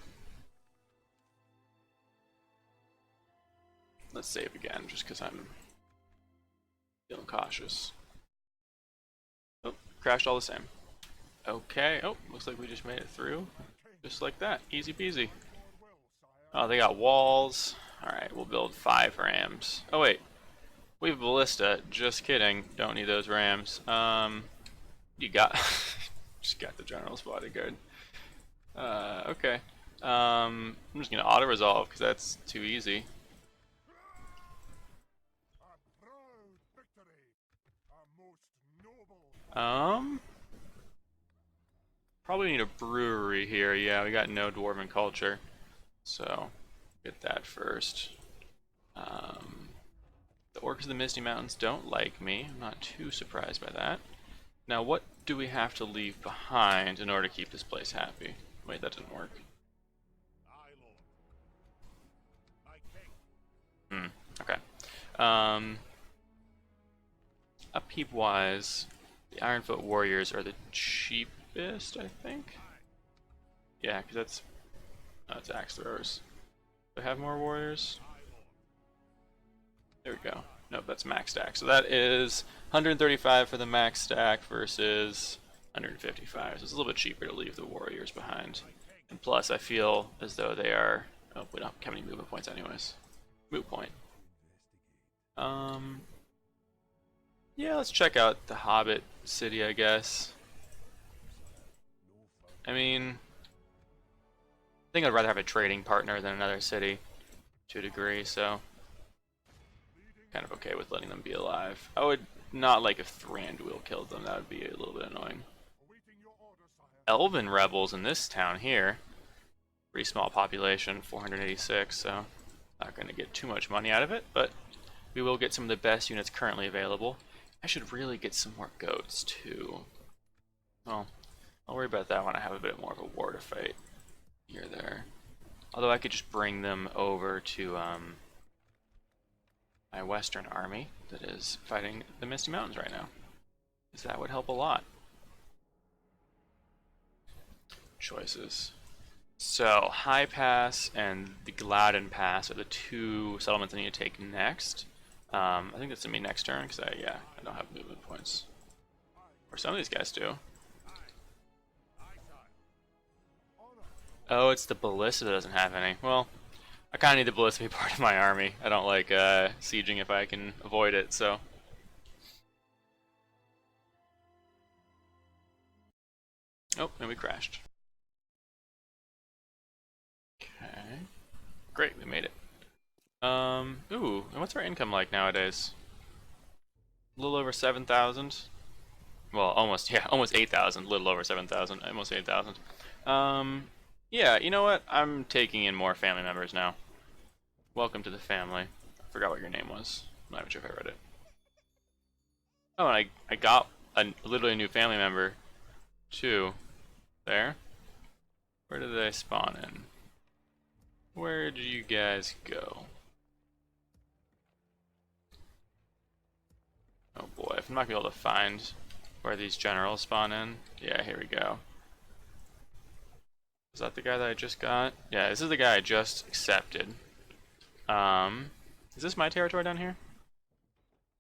Let's save again, just because I'm feeling cautious. Oh, crashed all the same. Okay, oh, looks like we just made it through. Just like that, easy peasy. Oh, they got walls. Alright, we'll build 5 rams. Oh wait, we have ballista. Just kidding, don't need those rams. You got... just got the general's bodyguard. Okay. I'm just gonna auto-resolve, because that's too easy. Probably need a brewery here. Yeah, we got no dwarven culture, so get that first. The orcs of the Misty Mountains don't like me. I'm not too surprised by that. Now, what do we have to leave behind in order to keep this place happy? Wait, that didn't work. Okay. Upkeep-wise, the Ironfoot Warriors are the cheapest, I think? Yeah, because that's... oh, it's axe throwers. Do I have more warriors? There we go. Nope, that's max stack. So that is 135 for the max stack versus 155. So it's a little bit cheaper to leave the warriors behind. And plus, I feel as though they are... oh, we don't have any movement points anyways. Moot point. Yeah, let's check out the Hobbit city, I guess. I mean, I think I'd rather have a trading partner than another city, to a degree, so kind of okay with letting them be alive. I would not like if Thranduil killed them, that would be a little bit annoying. Elven rebels in this town here, pretty small population, 486, so not going to get too much money out of it, but we will get some of the best units currently available. I should really get some more goats too. Well, I'll worry about that when I have a bit more of a war to fight here or there. Although I could just bring them over to my western army that is fighting the Misty Mountains right now, because that would help a lot. Choices. So, High Pass and the Gladden Pass are the 2 settlements I need to take next. I think that's gonna be next turn, because I don't have movement points. Or some of these guys do. Oh, it's the ballista that doesn't have any. Well, I kind of need the ballista to be part of my army. I don't like sieging if I can avoid it, so. Oh, and we crashed. Okay. Great, we made it. Ooh, and what's our income like nowadays? A little over 7,000. Well, almost 8,000. A little over 7,000. Almost 8,000. Yeah, you know what? I'm taking in more family members now. Welcome to the family. I forgot what your name was. I'm not even sure if I read it. Oh, and I got literally a new family member, too. There. Where did they spawn in? Where did you guys go? Oh boy, if I'm not gonna be able to find where these generals spawn in. Yeah, here we go. Is that the guy that I just got? Yeah, this is the guy I just accepted. Is this my territory down here?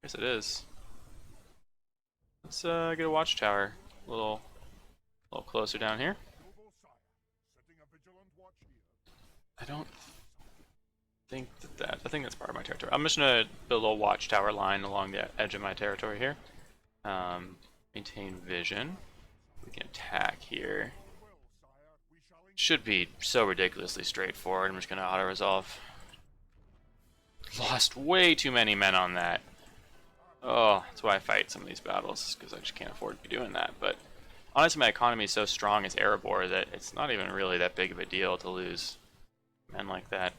Yes, it is. Let's get a watchtower a little closer down here. I don't think I think that's part of my territory. I'm just gonna build a little watchtower line along the edge of my territory here. Maintain vision. We We can attack here. Should be so ridiculously straightforward. I'm just going to auto-resolve. Lost way too many men on that. Oh, that's why I fight some of these battles, because I just can't afford to be doing that. But honestly, my economy is so strong as Erebor that it's not even really that big of a deal to lose men like that.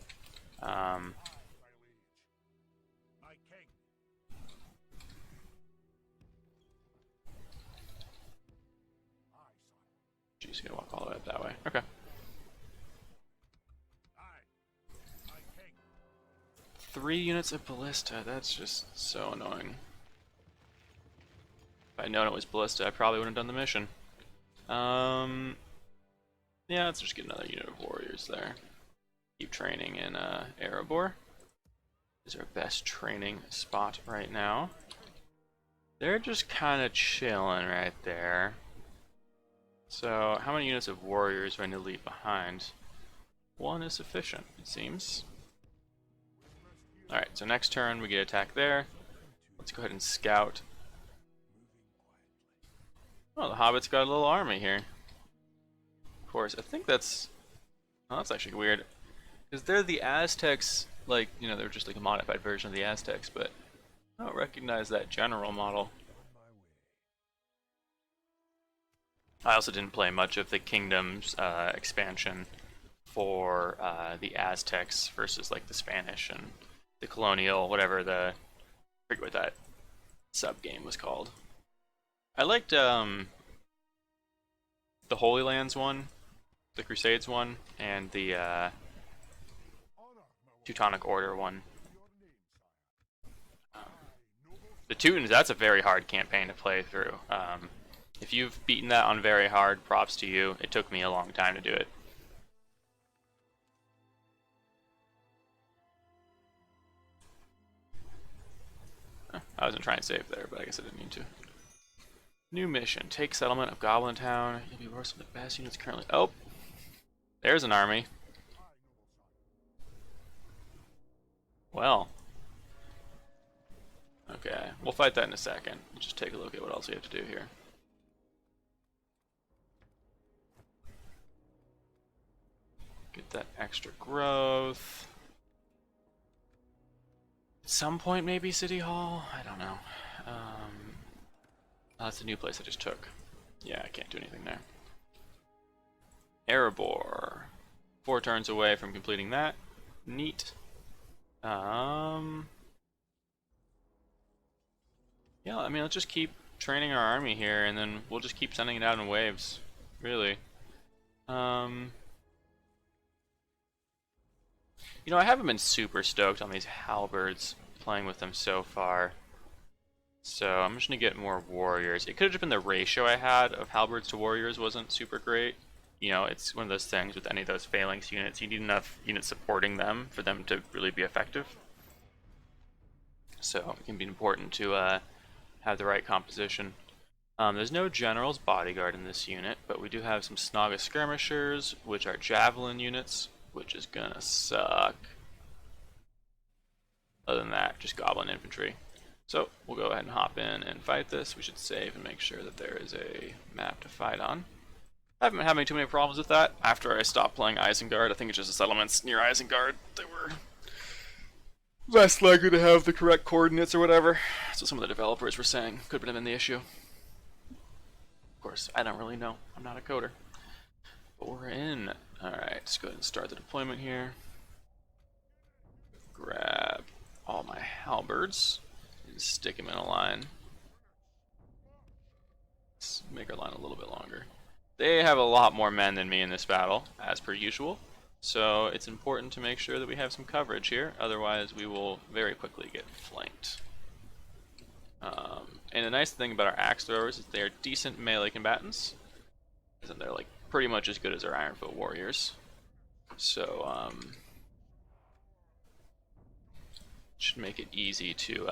She's gonna walk all the way up that way. Okay. 3 units of ballista. That's just so annoying. If I'd known it was ballista, I probably wouldn't have done the mission. Yeah, let's just get another unit of warriors there. Keep training in Erebor. This is our best training spot right now. They're just kind of chilling right there. So, how many units of warriors do I need to leave behind? 1 is sufficient, it seems. Alright, so next turn we get attack there. Let's go ahead and scout. Oh, the Hobbit's got a little army here. Of course, I think that's... Oh, that's actually weird. Because they're the Aztecs, like, you know, they're just like a modified version of the Aztecs, but I don't recognize that general model. I also didn't play much of the Kingdoms expansion for the Aztecs versus like the Spanish and the Colonial, whatever the... I forget what that sub-game was called. I liked the Holy Lands one, the Crusades one, and the Teutonic Order one. The Teutons, that's a very hard campaign to play through. If you've beaten that on very hard, props to you. It took me a long time to do it. I wasn't trying to save there, but I guess I didn't need to. New mission. Take settlement of Goblin Town. You'll be worse than the best units currently. Oh! There's an army. Well. Okay, we'll fight that in a second. Just take a look at what else we have to do here. Get that extra growth. At some point, maybe City Hall? I don't know. Oh, that's a new place I just took. Yeah, I can't do anything there. Erebor. 4 turns away from completing that. Neat. Yeah, I mean, let's just keep training our army here, and then we'll just keep sending it out in waves. Really. You know, I haven't been super stoked on these halberds, playing with them so far. So I'm just going to get more warriors. It could have just been the ratio I had of halberds to warriors wasn't super great. You know, it's one of those things with any of those phalanx units. You need enough units supporting them for them to really be effective. So it can be important to have the right composition. There's no general's bodyguard in this unit, but we do have some Snaga skirmishers, which are javelin units, which is gonna suck. Other than that, just goblin infantry. So we'll go ahead and hop in and fight this. We should save and make sure that there is a map to fight on. I haven't been having too many problems with that. After I stopped playing Isengard, I think it's just the settlements near Isengard that were less likely to have the correct coordinates or whatever. That's what some of the developers were saying. Could have been the issue. Of course, I don't really know. I'm not a coder. But we're in. Alright, let's go ahead and start the deployment here. Grab all my halberds and stick them in a line. Let's make our line a little bit longer. They have a lot more men than me in this battle, as per usual. So it's important to make sure that we have some coverage here, otherwise we will very quickly get flanked. And the nice thing about our axe throwers is they are decent melee combatants, and they're like pretty much as good as our Ironfoot warriors. So should make it easy to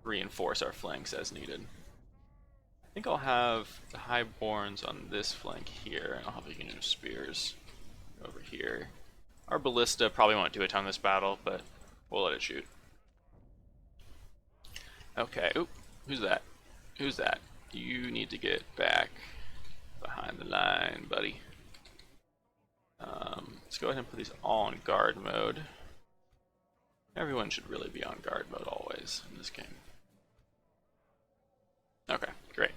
reinforce our flanks as needed. I think I'll have the Highborns on this flank here, and I'll have a unit of spears over here. Our ballista probably won't do a ton this battle, but we'll let it shoot. Okay, oop, who's that? Who's that? You need to get back behind the line, buddy. Let's go ahead and put these all on guard mode. Everyone should really be on guard mode always in this game. Okay, great.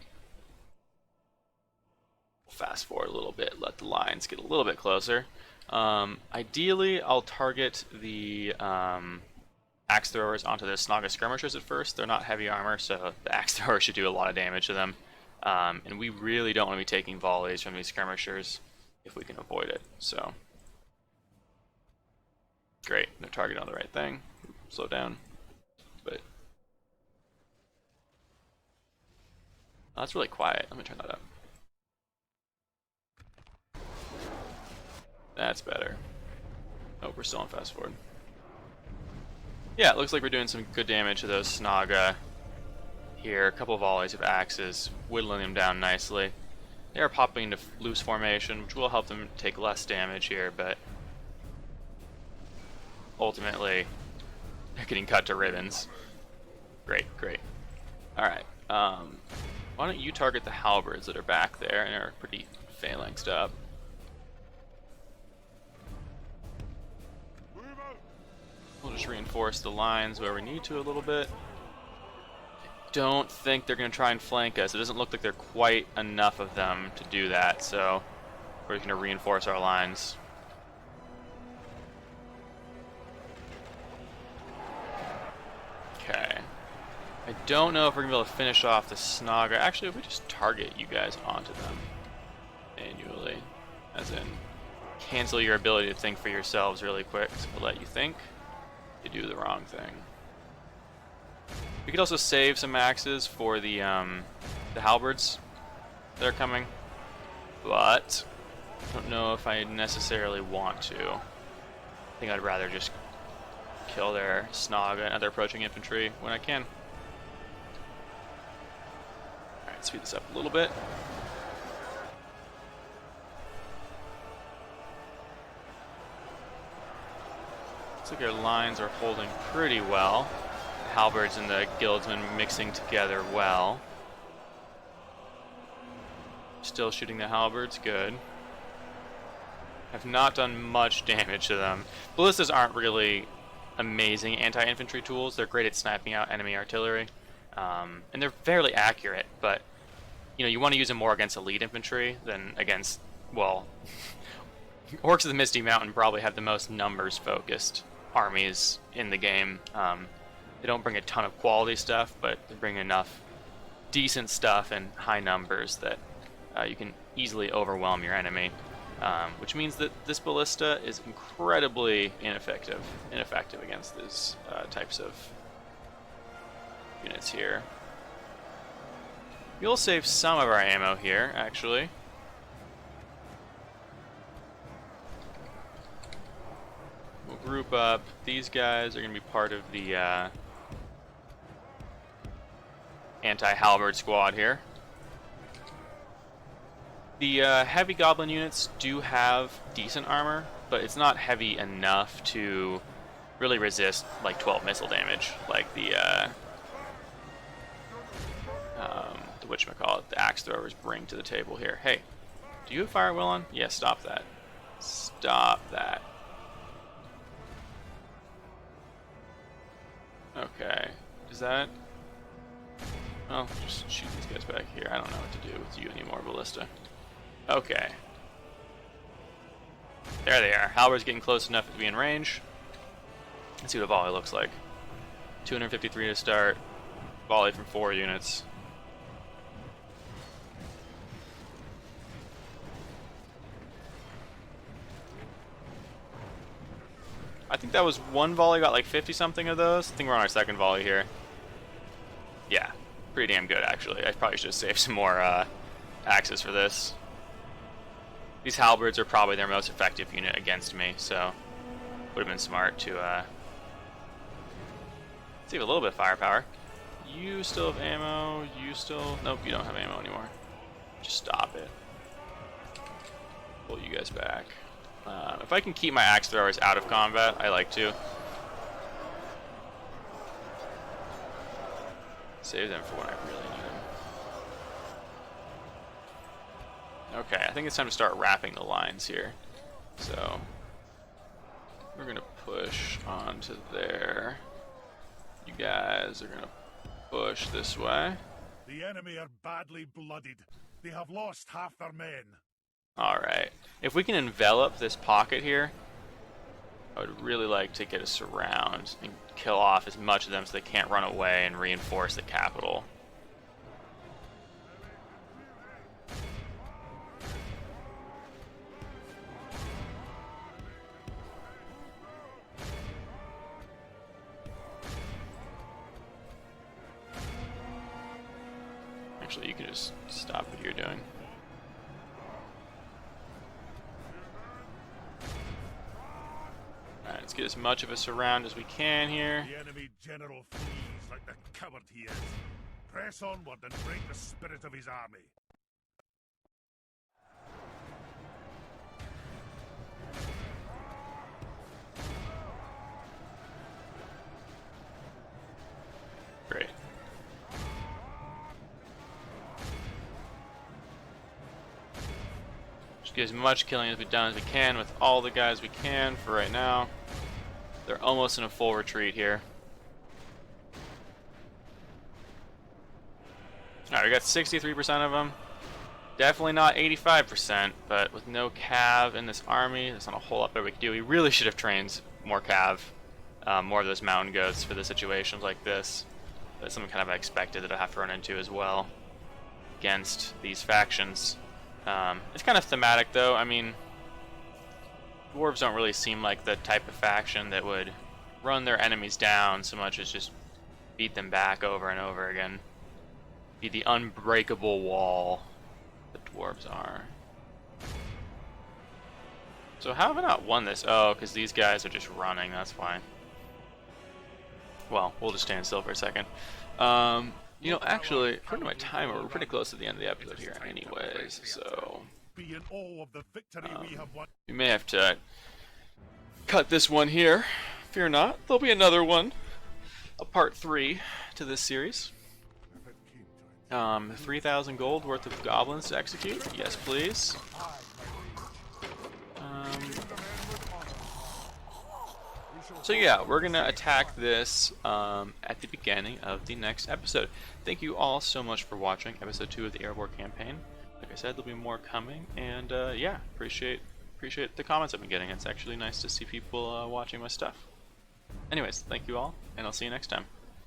We'll fast forward a little bit, let the lines get a little bit closer. Ideally, I'll target the axe throwers onto the Snaga skirmishers at first. They're not heavy armor, so the axe thrower should do a lot of damage to them. And we really don't want to be taking volleys from these skirmishers if we can avoid it. So, great, no target on the right thing. Slow down, but oh, that's really quiet. Let me turn that up. That's better. Oh, we're still on fast forward. Yeah, it looks like we're doing some good damage to those Snaga here. A couple of volleys of axes, whittling them down nicely. They are popping into loose formation, which will help them take less damage here, but ultimately, they're getting cut to ribbons. Great, great. Alright, why don't you target the halberds that are back there and are pretty phalanxed up. We'll just reinforce the lines where we need to a little bit. Don't think they're going to try and flank us. It doesn't look like there are quite enough of them to do that, so we're just going to reinforce our lines. Okay. I don't know if we're going to be able to finish off the Snaga. Actually, if we just target you guys onto them manually, as in cancel your ability to think for yourselves really quick, so we'll let you think. You do the wrong thing. We could also save some axes for the halberds that are coming, but I don't know if I necessarily want to. I think I'd rather just kill their Snaga and other approaching infantry when I can. Alright, speed this up a little bit. Looks like our lines are holding pretty well. The halberds and the guildsmen mixing together well. Still shooting the halberds, good. Have not done much damage to them. Ballistas aren't really amazing anti-infantry tools. They're great at sniping out enemy artillery. And they're fairly accurate, but you know, you want to use them more against elite infantry than against, well, Orcs of the Misty Mountain probably have the most numbers-focused armies in the game. They don't bring a ton of quality stuff, but they bring enough decent stuff in high numbers that you can easily overwhelm your enemy. Which means that this ballista is incredibly ineffective against these types of units here. We'll save some of our ammo here, actually. We'll group up. These guys are going to be part of the anti-halberd squad here. The heavy goblin units do have decent armor, but it's not heavy enough to really resist like 12 missile damage, like the whatchamacallit, the axe throwers bring to the table here. Hey, do you have fire will on? Yeah, stop that. Stop that. Okay, is that? Well, just shoot these guys back here. I don't know what to do with you anymore, ballista. Okay. There they are. Halberd's getting close enough to be in range. Let's see what a volley looks like. 253 to start. Volley from 4 units. I think that was one volley, got like 50 something of those. I think we're on our second volley here. Yeah, pretty damn good actually. I probably should have saved some more axes for this. These halberds are probably their most effective unit against me, so would have been smart to save a little bit of firepower. You still have ammo, you still... Nope, you don't have ammo anymore. Just stop it. Pull you guys back. If I can keep my axe throwers out of combat, I like to. Save them for when I really need them. Okay, I think it's time to start wrapping the lines here. So we're gonna push onto there. You guys are gonna push this way. The enemy are badly blooded. They have lost half their men. Alright. If we can envelop this pocket here, I would really like to get a surround and kill off as much of them so they can't run away and reinforce the capital. Actually, you can just stop what you're doing. Alright, let's get as much of a surround as we can here. The enemy general flees like the coward he is. Press onward and break the spirit of his army. Great. Just get as much killing as we've done as we can with all the guys we can for right now. They're almost in a full retreat here. Alright, we got 63% of them. Definitely not 85%, but with no cav in this army, there's not a whole lot better we can do. We really should have trained more cav, more of those mountain goats for the situations like this. That's something kind of I expected that I have to run into as well against these factions. It's kind of thematic though. I mean, dwarves don't really seem like the type of faction that would run their enemies down so much as just beat them back over and over again. Be the unbreakable wall the dwarves are. So how have I not won this? Oh, because these guys are just running, that's why. Well, we'll just stand still for a second. You know, actually, according to my timer, we're pretty close to the end of the episode here anyways, so Be in awe of the victory we have won. we may have to cut this one here. Fear not, there'll be another one, a part 3 to this series. 3,000 gold worth of goblins to execute. Yes, please. So yeah, we're gonna attack this at the beginning of the next episode. Thank you all so much for watching episode 2 of the Erebor campaign. Like I said, there'll be more coming, and yeah, appreciate the comments I've been getting. It's actually nice to see people watching my stuff. Anyways, thank you all, and I'll see you next time.